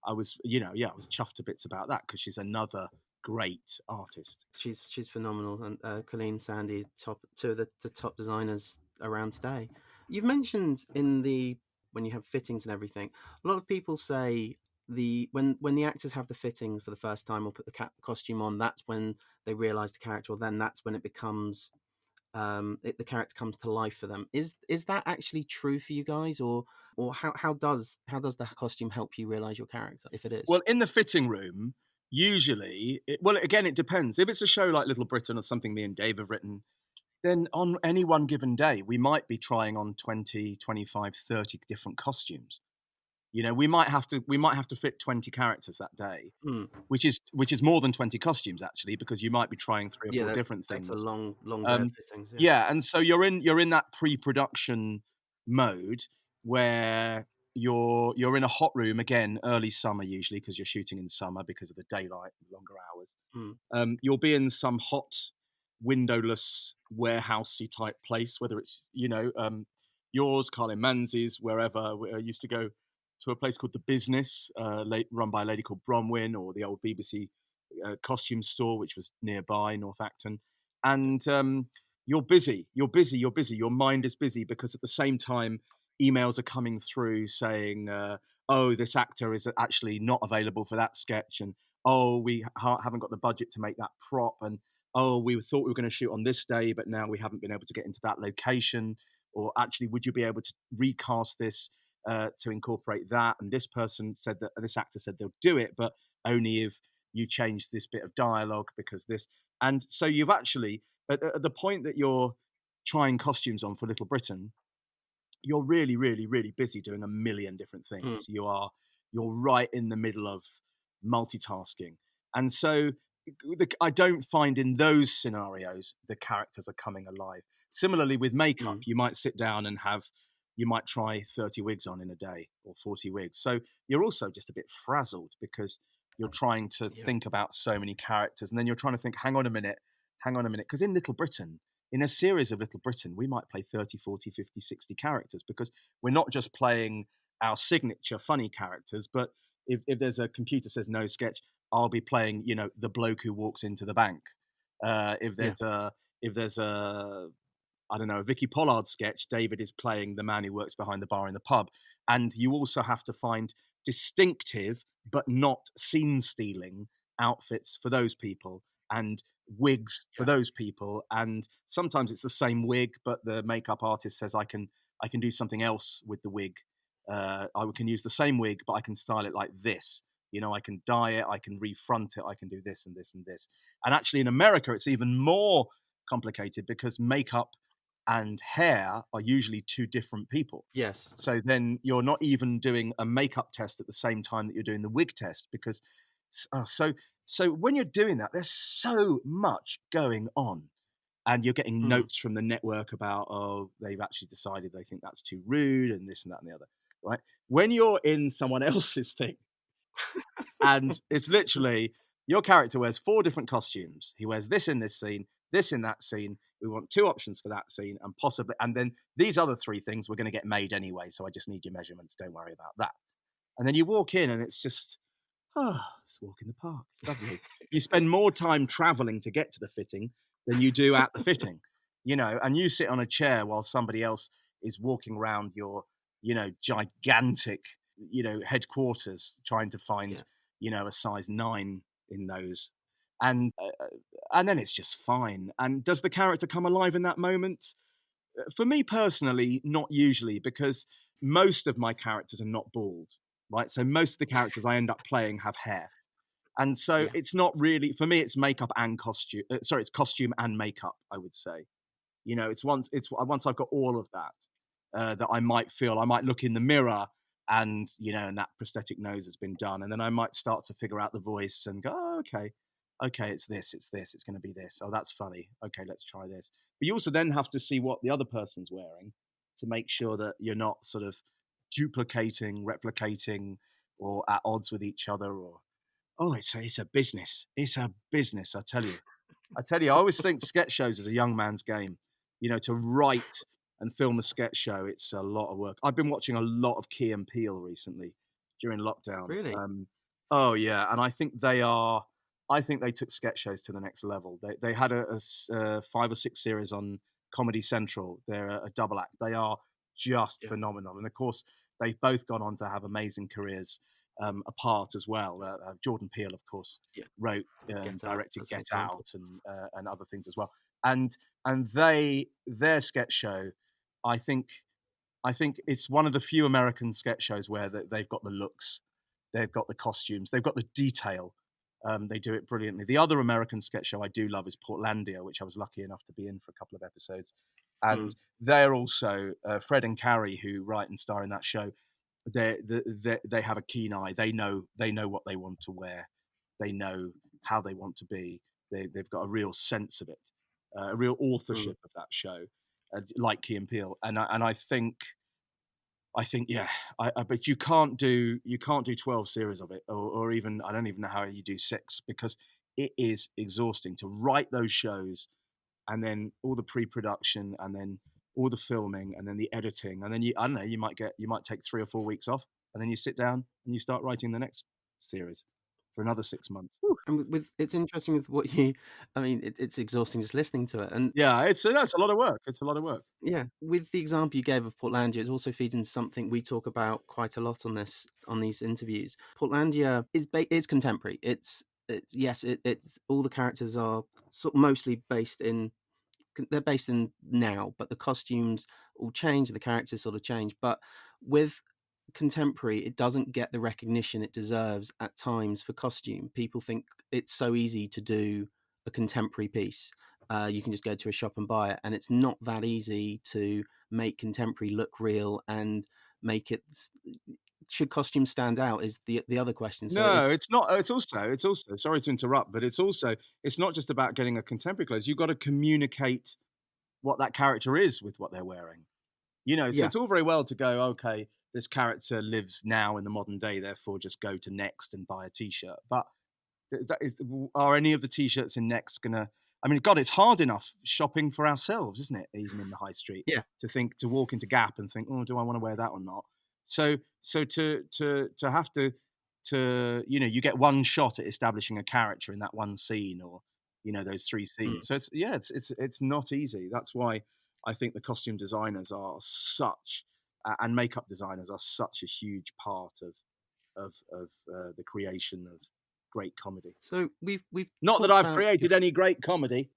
I was, I was chuffed to bits about that, because she's another great artist. She's phenomenal, and Colleen, Sandy, two of the top designers around today. You've mentioned when you have fittings and everything, a lot of people say when the actors have the fitting for the first time or put the costume on, that's when they realise the character, or then that's when it becomes the character comes to life for them. Is that actually true for you guys, or how does the costume help you realise your character, if it is? Well, in the fitting room, usually, again, it depends. If it's a show like Little Britain or something me and Dave have written, then on any one given day, we might be trying on 20, 25, 30 different costumes. You know, we might have to fit 20 characters that day, which is more than 20 costumes, actually, because you might be trying 3 or 4 different things. That's a long day of fittings. Yeah, and so you're in that pre-production mode where you're in a hot room, again, early summer usually, because you're shooting in summer because of the daylight, longer hours. You'll be in some hot, windowless, warehousey type place, whether it's yours, Carlin Manzi's, wherever. I used to go to a place called The Business, run by a lady called Bronwyn, or the old BBC costume store, which was nearby, North Acton. And you're busy. Your mind is busy, because at the same time, emails are coming through saying, oh, this actor is actually not available for that sketch, and oh, we haven't got the budget to make that prop, and oh, we thought we were going to shoot on this day, but now we haven't been able to get into that location, or actually, would you be able to recast this to incorporate that? And this actor said they'll do it, but only if you change this bit of dialogue, because this. And so you've actually, at the point that you're trying costumes on for Little Britain, you're really, really, really busy doing a million different things. You're right in the middle of multitasking. And so I don't find in those scenarios the characters are coming alive. Similarly with makeup, you might sit down and you might try 30 wigs on in a day, or 40 wigs. So you're also just a bit frazzled, because you're trying to think about so many characters, and then you're trying to think, hang on a minute. Because in Little Britain, in a series of Little Britain, we might play 30, 40, 50, 60 characters, because we're not just playing our signature funny characters, but if there's a computer says no sketch, I'll be playing, the bloke who walks into the bank. If there's a I don't know, a Vicky Pollard sketch, David is playing the man who works behind the bar in the pub. And you also have to find distinctive but not scene-stealing outfits for those people, and wigs for those people. And sometimes it's the same wig, but the makeup artist says, I can do something else with the wig. I can use the same wig, but I can style it like this. I can dye it, I can refront it, I can do this and this and this. And actually in America, it's even more complicated, because makeup and hair are usually 2 different people. Yes. So then you're not even doing a makeup test at the same time that you're doing the wig test, because so when you're doing that, there's so much going on, and you're getting notes from the network about, oh, they've actually decided they think that's too rude, and this and that and the other, right? When you're in someone else's thing, and it's literally your character wears 4 different costumes. He wears this in this scene, this in that scene. We want 2 options for that scene, and possibly, and then these other 3 things we're going to get made anyway. So I just need your measurements. Don't worry about that. And then you walk in, and it's just, it's a walk in the park. It's lovely. You spend more time traveling to get to the fitting than you do at the fitting, and you sit on a chair while somebody else is walking around your, gigantic, headquarters trying to find, a size 9 in those. And then it's just fine. And does the character come alive in that moment? For me personally, not usually, because most of my characters are not bald, right? So most of the characters I end up playing have hair. And so it's not really, for me, it's makeup and costume. It's costume and makeup, I would say. It's once I've got all of that, that I might look in the mirror and, and that prosthetic nose has been done. And then I might start to figure out the voice and go, oh, okay, it's this, it's going to be this. Oh, that's funny. Okay, let's try this. But you also then have to see what the other person's wearing to make sure that you're not sort of duplicating, replicating, or at odds with each other. Or, it's a business. It's a business, I tell you. I always think sketch shows is a young man's game. To write and film a sketch show, it's a lot of work. I've been watching a lot of Key and Peele recently during lockdown. Really? Oh yeah, and I think they took sketch shows to the next level. They had a 5 or 6 series on Comedy Central. They're a double act. They are just phenomenal. And of course, they've both gone on to have amazing careers apart as well. Jordan Peele, of course, wrote and directed Get Out and other things as well. And their sketch show, I think it's one of the few American sketch shows where they've got the looks, they've got the costumes, they've got the detail. They do it brilliantly. The other American sketch show I do love is Portlandia, which I was lucky enough to be in for a couple of episodes. And they're also Fred and Carrie, who write and star in that show. They have a keen eye. They know what they want to wear. They know how they want to be. They've got a real sense of it, a real authorship of that show, like Key and Peele. And I think but you can't do 12 series of it, or even, I don't even know how you do 6, because it is exhausting to write those shows, and then all the pre-production, and then all the filming, and then the editing, and then you might take 3 or 4 weeks off, and then you sit down and you start writing the next series for another 6 months. And it's interesting with what it's exhausting just listening to it. And it's a lot of work. It's a lot of work. Yeah, with the example you gave of Portlandia, it also feeds into something we talk about quite a lot on these interviews. Portlandia is contemporary. It's all the characters are mostly based in now, but the costumes all change, the characters sort of change. But with contemporary, it doesn't get the recognition it deserves at times for costume. People think it's so easy to do a contemporary piece. You can just go to a shop and buy it, and it's not that easy to make contemporary look real and make it. Should costumes stand out is the other question. So it's not. It's also. Sorry to interrupt, but it's not just about getting a contemporary clothes. You've got to communicate what that character is with what they're wearing. So it's all very well to go, okay, this character lives now in the modern day, therefore just go to Next and buy a T-shirt. But are any of the T-shirts in Next gonna? I mean, God, it's hard enough shopping for ourselves, isn't it? Even in the high street, to walk into Gap and think, oh, do I want to wear that or not? So to have to you get one shot at establishing a character in that one scene, or those 3 scenes. So it's not easy. That's why I think the costume designers are such and makeup designers are such a huge part of the creation of great comedy. So we've not that I've created any great comedy.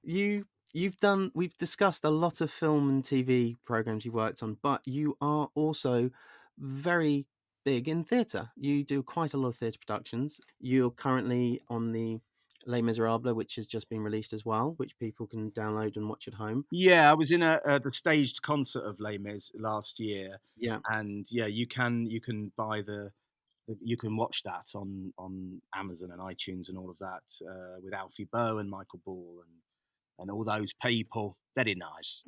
We've discussed a lot of film and TV programs you worked on, but you are also very big in theatre. You do quite a lot of theatre productions. You're currently on the Les Miserables, which has just been released as well, which people can download and watch at home. Yeah, I was in the staged concert of Les Mis last year. Yeah, and you can buy you can watch that on Amazon and iTunes and all of that, with Alfie Boe and Michael Ball and all those people. Very nice.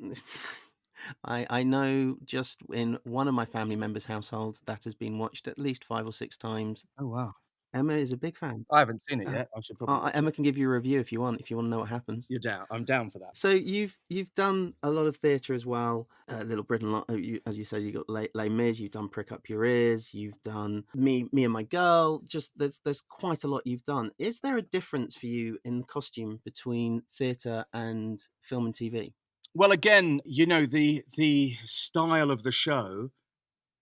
I know just in one of my family members' households that has been watched at least 5 or 6 times. Oh wow! Emma is a big fan. I haven't seen it yet. I should probably watch Emma it. can give you a review if you want to know what happens. You're down. I'm down for that. So you've done a lot of theatre as well. Little Britain, as you said, you got Les Mis. You've done Prick Up Your Ears. You've done Me and My Girl. Just there's quite a lot you've done. Is there a difference for you in the costume between theatre and film and TV? Well, again, you know, the style of the show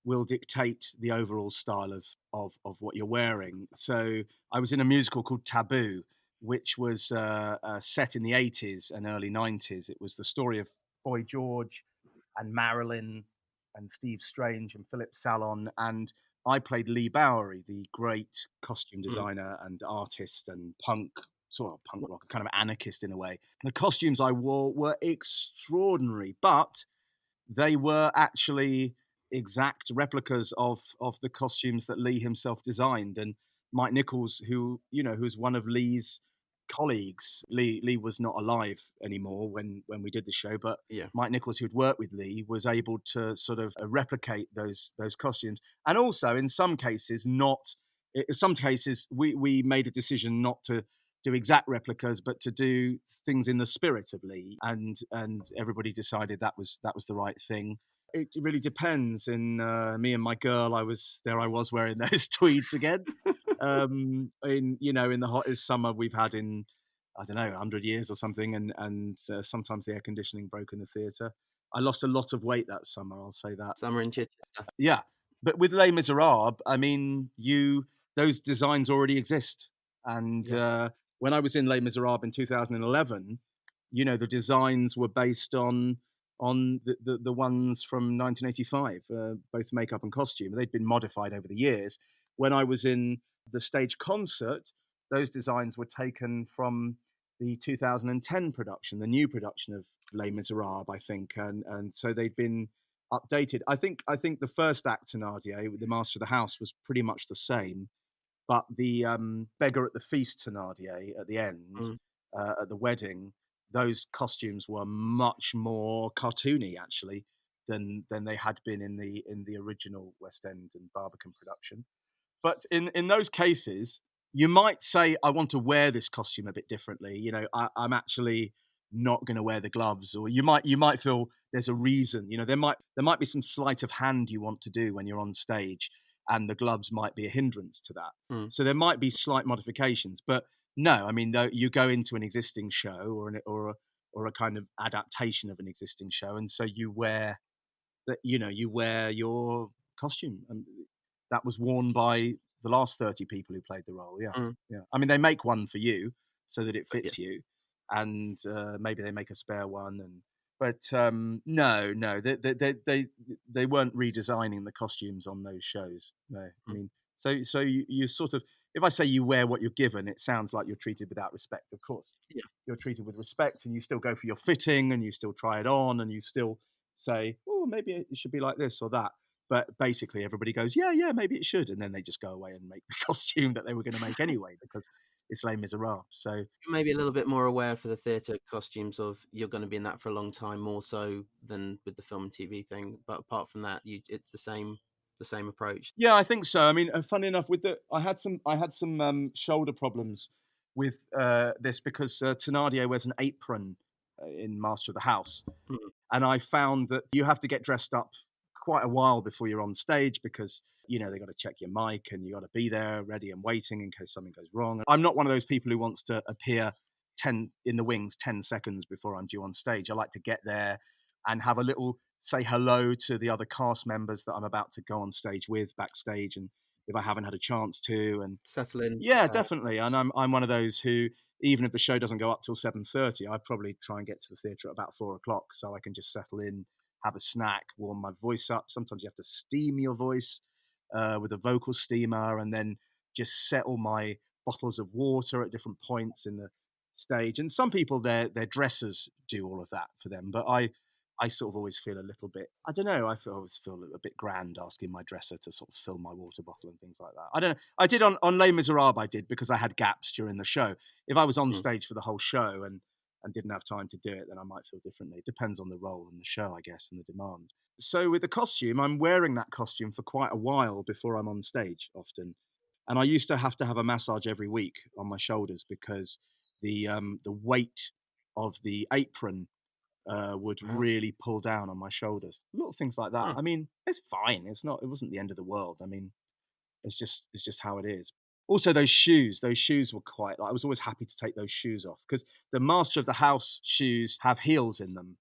will dictate the overall style of what you're wearing. So I was in a musical called Taboo, which was set in the 80s and early 90s. It was the story of Boy George and Marilyn and Steve Strange and Philip Salon. And I played Lee Bowery, the great costume designer and artist and sort of punk rock, kind of anarchist in a way. The costumes I wore were extraordinary, but they were actually exact replicas of the costumes that Lee himself designed. And Mike Nichols, who's one of Lee's colleagues, Lee was not alive anymore when we did the show, but Mike Nichols, who'd worked with Lee, was able to sort of replicate those costumes. And also in some cases we made a decision not to do exact replicas, but to do things in the spirit of Lee, and everybody decided that was the right thing. It really depends. In Me and My Girl, I was wearing those tweeds again. In the hottest summer we've had in, I don't know, 100 years or something, and sometimes the air conditioning broke in the theatre. I lost a lot of weight that summer, I'll say that. Summer in Chichester. Yeah, but with Les Miserables, I mean, those designs already exist, and when I was in Les Miserables in 2011, the designs were based on the ones from 1985, both makeup and costume. They'd been modified over the years. When I was in the stage concert, those designs were taken from the 2010 production, the new production of Les Miserables, I think, and so they'd been updated. I think the first act, Thénardier, the Master of the House, was pretty much the same, but the beggar at the feast, Thénardier, at the end, at the wedding, those costumes were much more cartoony, actually, than they had been in the original West End and Barbican production. But in those cases, you might say, I want to wear this costume a bit differently. I'm actually not going to wear the gloves, or you might feel there's a reason. There might be some sleight of hand you want to do when you're on stage, and the gloves might be a hindrance to that. So there might be slight modifications, but no, I mean, you go into an existing show or a kind of adaptation of an existing show, and so you wear your costume, and that was worn by the last 30 people who played the role. Yeah. I mean, they make one for you so that it fits you, and maybe they make a spare one, but no, they weren't redesigning the costumes on those shows. No, I mean, so you sort of, if I say you wear what you're given, it sounds like you're treated without respect. Of course, you're treated with respect, and you still go for your fitting, and you still try it on, and you still say, oh, maybe it should be like this or that. But basically, everybody goes, yeah, maybe it should, and then they just go away and make the costume that they were going to make anyway, because it's Les Miserables. So maybe a little bit more aware for the theatre costumes of you're going to be in that for a long time, more so than with the film and TV thing. But apart from that, it's the same approach. Yeah, I think so. I mean, funny enough, I had some shoulder problems with this, because Thénardier wears an apron in Master of the House, and I found that you have to get dressed up quite a while before you're on stage, because they got to check your mic, and you got to be there ready and waiting in case something goes wrong. I'm not one of those people who wants to appear 10 seconds before I'm due on stage. I like to get there and have a little say hello to the other cast members that I'm about to go on stage with backstage, and if I haven't had a chance to, and settle in. Yeah, definitely. And I'm one of those who, even if the show doesn't go up till 7:30, I probably try and get to the theatre at about 4:00, so I can just settle in, have a snack, warm my voice up. Sometimes you have to steam your voice with a vocal steamer, and then just settle my bottles of water at different points in the stage. And some people, their dressers do all of that for them, but I sort of always feel a little bit, I don't know, always feel a bit grand asking my dresser to sort of fill my water bottle and things like that. I don't know. I did on Les Miserables, I did, because I had gaps during the show. If I was on stage for the whole show and didn't have time to do it, then I might feel differently. It depends on the role and the show, I guess, and the demands. So with the costume, I'm wearing that costume for quite a while before I'm on stage often. And I used to have a massage every week on my shoulders because the weight of the apron would really pull down on my shoulders. Little things like that. I mean, it's fine. It wasn't the end of the world. I mean, it's just how it is. Also, those shoes were quite. I was always happy to take those shoes off because the Master of the House shoes have heels in them,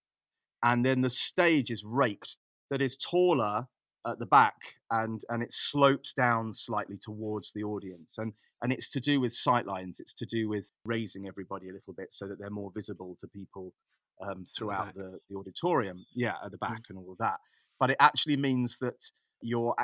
and then the stage is raked. That is taller at the back, and it slopes down slightly towards the audience, and it's to do with sight lines. It's to do with raising everybody a little bit so that they're more visible to people throughout the auditorium. Yeah, at the back and all of that. But it actually means that your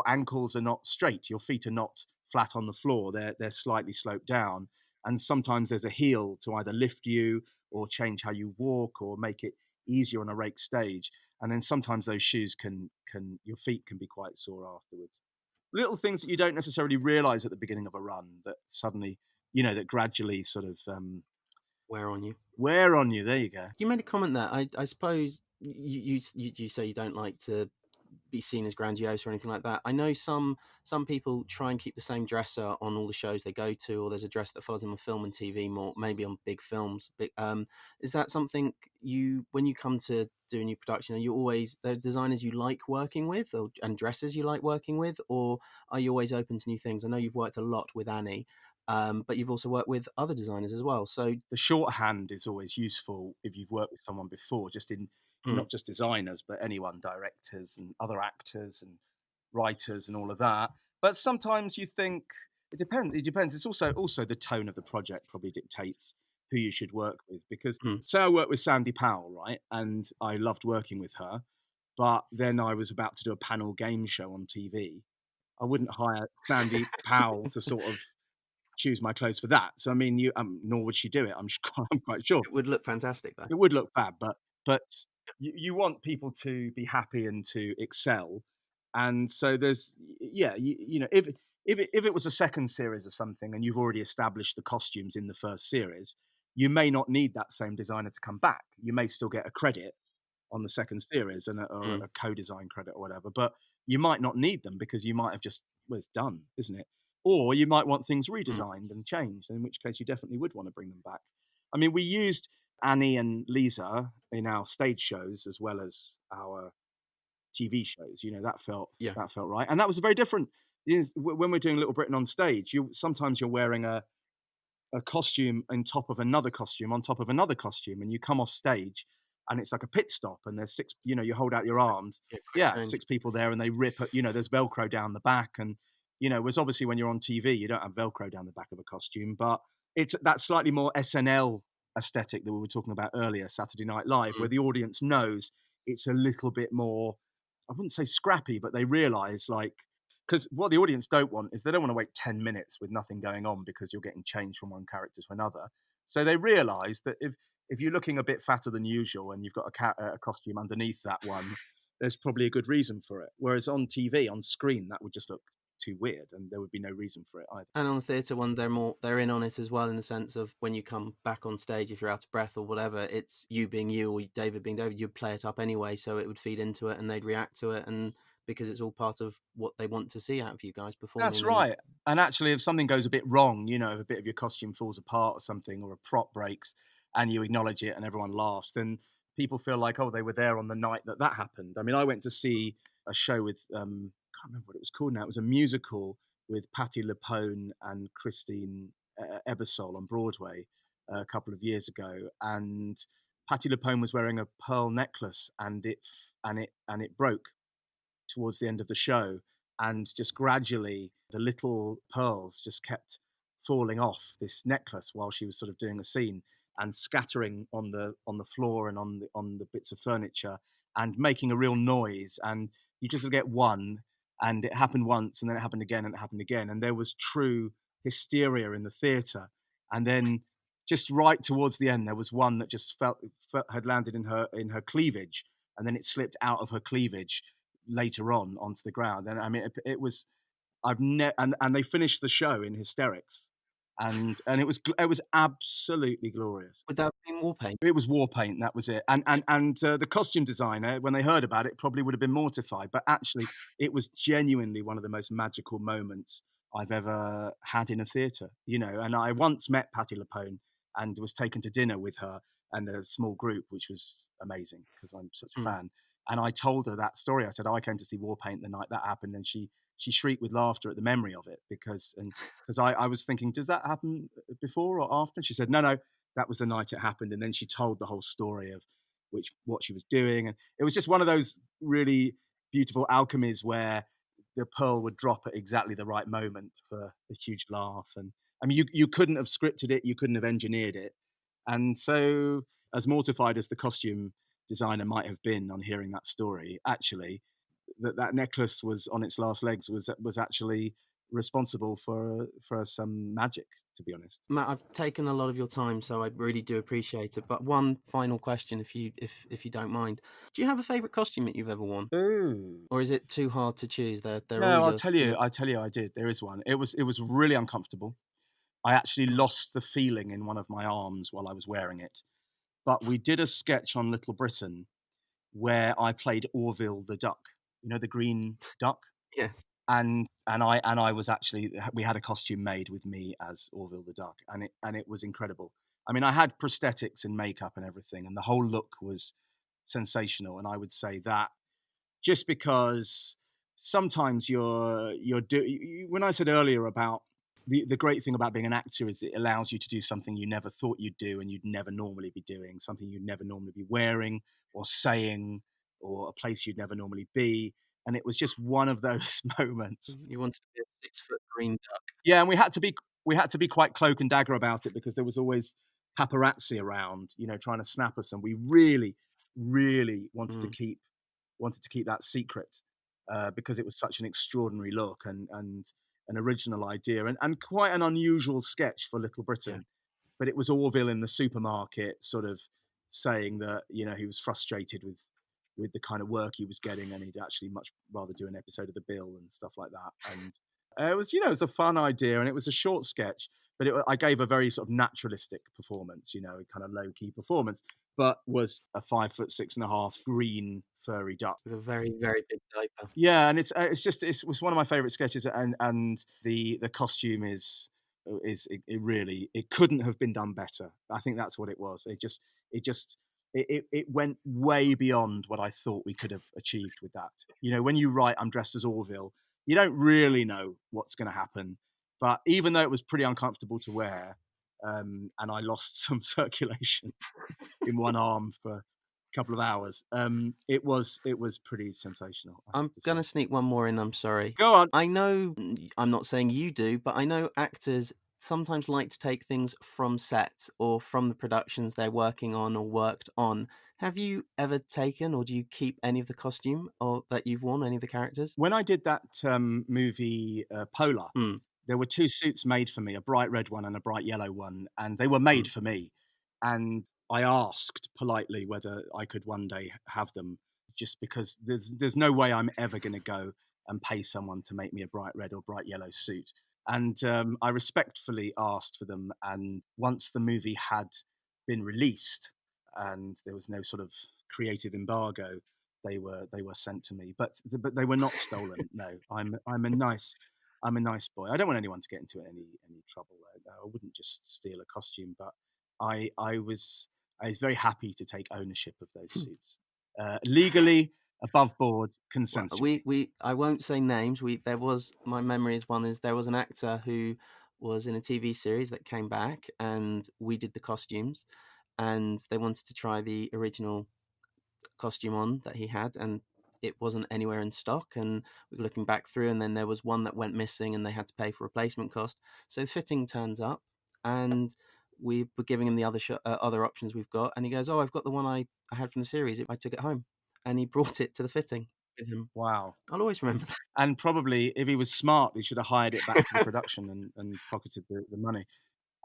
ankles are not straight. Your feet are not flat on the floor. They're slightly sloped down. And sometimes there's a heel to either lift you or change how you walk or make it easier on a rake stage. And then sometimes those shoes your feet can be quite sore afterwards. Little things that you don't necessarily realize at the beginning of a run that suddenly, that gradually sort of wear on you. There you go. You made a comment there. I suppose you say you don't like to be seen as grandiose or anything like that. I know some people try and keep the same dresser on all the shows they go to, or there's a dress that follows them on film and TV more, maybe on big films. Is that something when you come to do a new production, are you always the designers you like working with, and dressers you like working with, or are you always open to new things? I know you've worked a lot with Annie, but you've also worked with other designers as well. So the shorthand is always useful if you've worked with someone before, just in not just designers, but anyone, directors and other actors and writers and all of that. But sometimes you think it depends. It's also the tone of the project probably dictates who you should work with. Because say I worked with Sandy Powell, right, and I loved working with her, but then I was about to do a panel game show on TV. I wouldn't hire Sandy Powell to sort of choose my clothes for that. So I mean, nor would she do it. I'm quite sure it would look fantastic, though. It would look fab, but you want people to be happy and to excel, and so there's if it was a second series of something and you've already established the costumes in the first series, you may not need that same designer to come back. You may still get a credit on the second series and a co-design credit or whatever, but you might not need them because you might have it's done, isn't it? Or you might want things redesigned and changed, in which case you definitely would want to bring them back. I mean, we used Annie and Lisa in our stage shows as well as our TV shows. That felt right, and that was very different. When we're doing Little Britain on stage, sometimes you're wearing a costume on top of another costume on top of another costume, and you come off stage and it's like a pit stop, and there's six. You hold out your arms, six people there, and they rip at. There's Velcro down the back, and whereas obviously when you're on TV, you don't have Velcro down the back of a costume, but it's that slightly more SNL aesthetic that we were talking about earlier, Saturday Night Live, where the audience knows it's a little bit more, I wouldn't say scrappy, but they realise, because what the audience don't want is they don't want to wait 10 minutes with nothing going on because you're getting changed from one character to another. So they realise that if you're looking a bit fatter than usual and you've got a costume underneath that one, there's probably a good reason for it. Whereas on TV, on screen, that would just look too weird and there would be no reason for it either. And on the theatre one, they're in on it as well, in the sense of when you come back on stage, if you're out of breath or whatever, it's you being you or David being David, you'd play it up anyway, so it would feed into it and they'd react to it, and because it's all part of what they want to see out of you guys performing. That's right. And actually, if something goes a bit wrong, if a bit of your costume falls apart or something, or a prop breaks and you acknowledge it and everyone laughs, then people feel like, oh, they were there on the night that happened. I mean, I went to see a show with I can't remember what it was called now. It was a musical with Patti LuPone and Christine Ebersole on Broadway a couple of years ago, and Patti LuPone was wearing a pearl necklace, and it broke towards the end of the show, and just gradually the little pearls just kept falling off this necklace while she was sort of doing a scene and scattering on the floor and on the bits of furniture and making a real noise, and you just get one. And it happened once, and then it happened again, and it happened again. And there was true hysteria in the theatre. And then just right towards the end, there was one that just had landed in her cleavage, and then it slipped out of her cleavage later on onto the ground. And I mean, it was, and they finished the show in hysterics. And it was absolutely glorious. Would that have been war paint? It was war paint. That was it. And the costume designer, when they heard about it, probably would have been mortified. But actually, it was genuinely one of the most magical moments I've ever had in a theatre, you know. And I once met Patti LuPone and was taken to dinner with her and a small group, which was amazing because I'm such a fan. And I told her that story. I said, I came to see Warpaint the night that happened, and she shrieked with laughter at the memory of it because I was thinking, does that happen before or after? And she said, no, that was the night it happened. And then she told the whole story of what she was doing, and it was just one of those really beautiful alchemies where the pearl would drop at exactly the right moment for a huge laugh. And I mean, you couldn't have scripted it, you couldn't have engineered it. And so, as mortified as the costume designer might have been on hearing that story, actually, that necklace was on its last legs was actually responsible for some magic, to be honest. Matt, I've taken a lot of your time, so I really do appreciate it. But one final question, if you don't mind, do you have a favourite costume that you've ever worn? Ooh. Or is it too hard to choose? They're No, all I'll tell you, I did. There is one. It was really uncomfortable. I actually lost the feeling in one of my arms while I was wearing it. But we did a sketch on Little Britain where I played Orville the duck. You know, the green duck? Yes. And I was actually, we had a costume made with me as Orville the duck, and it was incredible. I mean, I had prosthetics and makeup and everything, and the whole look was sensational. And I would say that just because sometimes when I said earlier about the great thing about being an actor is it allows you to do something you never thought you'd do and you'd never normally be doing, something you'd never normally be wearing or saying, or a place you'd never normally be. And it was just one of those moments. You wanted to be a 6-foot green duck. Yeah, and we had to be quite cloak and dagger about it because there was always paparazzi around, you know, trying to snap us, and we really, really wanted to keep that secret because it was such an extraordinary look and an original idea and quite an unusual sketch for Little Britain. Yeah. But it was Orville in the supermarket sort of saying that, you know, he was frustrated with the kind of work he was getting, and he'd actually much rather do an episode of The Bill and stuff like that. And it was, you know, it was a fun idea, and it was a short sketch, but I gave a very sort of naturalistic performance, you know, a kind of low key performance, but was a 5'6.5" green furry duck with a very, very big diaper. Yeah, and it was one of my favorite sketches, and the costume it couldn't have been done better. I think that's what it was. It went way beyond what I thought we could have achieved with that. You know, when you write I'm dressed as Orville, you don't really know what's going to happen. But even though it was pretty uncomfortable to wear, and I lost some circulation in one arm for a couple of hours, it was pretty sensational. I'm going to sneak one more in, I'm sorry. Go on. I know, I'm not saying you do, but I know actors sometimes like to take things from sets or from the productions they're working on or worked on. Have you ever taken, or do you keep any of the costume or that you've worn, any of the characters? When I did that movie Polar, there were two suits made for me, a bright red one and a bright yellow one, and they were made for me. And I asked politely whether I could one day have them, just because there's no way I'm ever going to go and pay someone to make me a bright red or bright yellow suit. And I respectfully asked for them. And once the movie had been released and there was no sort of creative embargo, they were sent to me. But they were not stolen. No, I'm a nice boy. I don't want anyone to get into any trouble. I wouldn't just steal a costume, but I was very happy to take ownership of those suits, legally, above board, consensually. Well, I won't say names. There was an actor who was in a TV series that came back, and we did the costumes, and they wanted to try the original costume on that he had, and it wasn't anywhere in stock, and we were looking back through, and then there was one that went missing, and they had to pay for replacement cost. So the fitting turns up, and we were giving him the other options we've got, and he goes, "Oh, I've got the one I had from the series. I took it home," and he brought it to the fitting with him. Wow! I'll always remember that. And probably, if he was smart, he should have hired it back to the production and pocketed the money.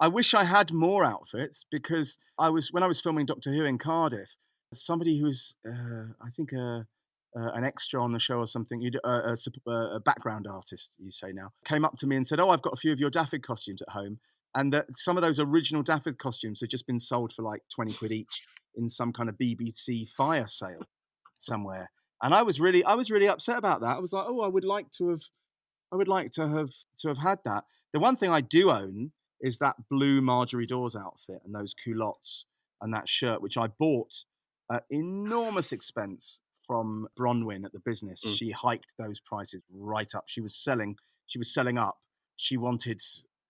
I wish I had more outfits, because when I was filming Doctor Who in Cardiff, somebody who was, I think, an extra on the show or something, a background artist, you say now, came up to me and said, "Oh, I've got a few of your Daffyd costumes at home," and that some of those original Daffyd costumes had just been sold for like 20 quid each in some kind of BBC fire sale somewhere. And I was really upset about that. I was like, oh, I would like to have I would like to have had that. The one thing I do own is that blue Marjorie Dawes outfit and those culottes and that shirt, which I bought at enormous expense from Bronwyn at the business. She hiked those prices right up. She was selling up. She wanted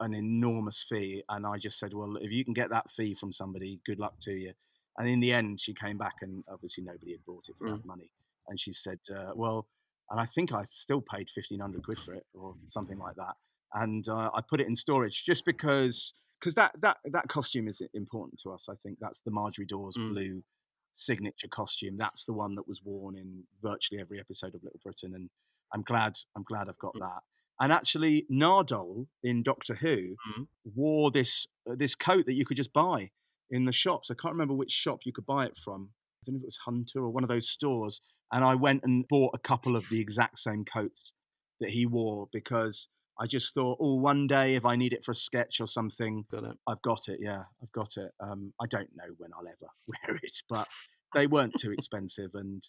an enormous fee, and I just said, well, if you can get that fee from somebody, good luck to you. And in the end, she came back, and obviously nobody had bought it for that money. And she said, well, and I think I still paid 1,500 quid for it or something like that. And I put it in storage just because that costume is important to us. I think that's the Marjorie Dawes blue signature costume. That's the one that was worn in virtually every episode of Little Britain, and I'm glad I've got that. And actually, Nardole in Doctor Who wore this coat that you could just buy in the shops. I can't remember which shop you could buy it from. I don't know if it was Hunter or one of those stores. And I went and bought a couple of the exact same coats that he wore because I just thought, oh, one day if I need it for a sketch or something, I've got it. Yeah, I've got it. I don't know when I'll ever wear it, but they weren't too expensive, and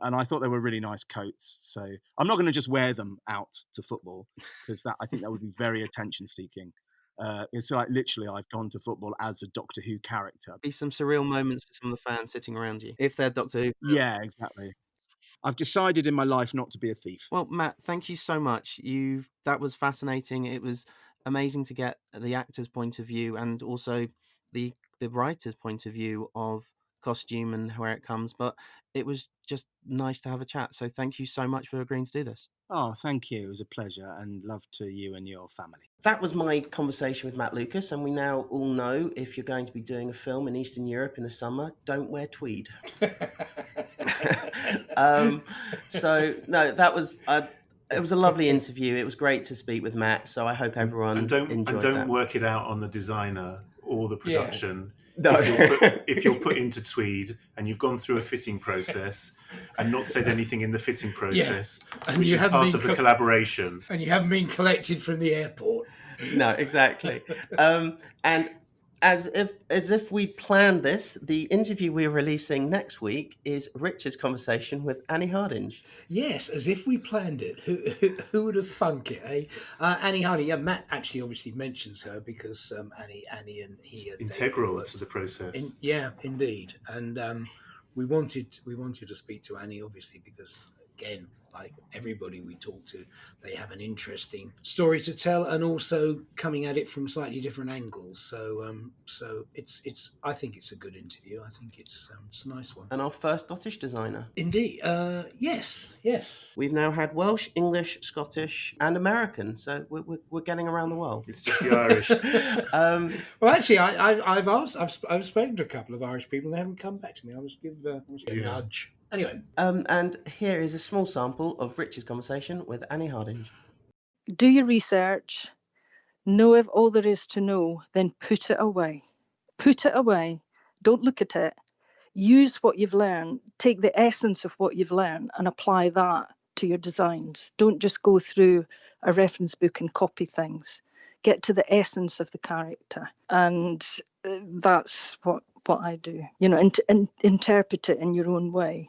I thought they were really nice coats. So I'm not going to just wear them out to football because I think that would be very attention seeking. It's like literally I've gone to football as a Doctor Who character. Be some surreal moments for some of the fans sitting around you if they're Doctor Who. Yeah, exactly. I've decided in my life not to be a thief. Well, Matt, thank you so much. That was fascinating. It was amazing to get the actor's point of view and also the writer's point of view of costume and where it comes. But it was just nice to have a chat. So thank you so much for agreeing to do this. Oh, thank you. It was a pleasure, and love to you and your family. That was my conversation with Matt Lucas, and we now all know if you're going to be doing a film in Eastern Europe in the summer, don't wear tweed. So no, that was it was a lovely interview. It was great to speak with Matt. So I hope everyone enjoyed that. Work it out on the designer or the production. No. If you're put into tweed and you've gone through a fitting process and not said anything in the fitting process, and which you is part of the collaboration, and you haven't been collected from the airport. No, exactly. And as if we planned this, the interview we're releasing next week is Richard's conversation with Annie Hardinge. Yes, as if we planned it. Who would have thunk it, eh? Annie Hardinge. Yeah, Matt actually obviously mentions her because Annie and he are integral to the process. Yeah, indeed. And we wanted to speak to Annie obviously because again, like everybody we talk to, they have an interesting story to tell and also coming at it from slightly different angles. So it's I think it's a good interview. I think it's a nice one. And our first Scottish designer. Indeed. Yes. We've now had Welsh, English, Scottish, and American. So we're getting around the world. It's just the Irish. Well, actually, I've spoken to a couple of Irish people. They haven't come back to me. I must give a nudge. Anyway. And here is a small sample of Rich's conversation with Annie Hardinge. Do your research, know of all there is to know, then put it away. Put it away. Don't look at it. Use what you've learned. Take the essence of what you've learned and apply that to your designs. Don't just go through a reference book and copy things. Get to the essence of the character. And that's what I do. You know, interpret it in your own way.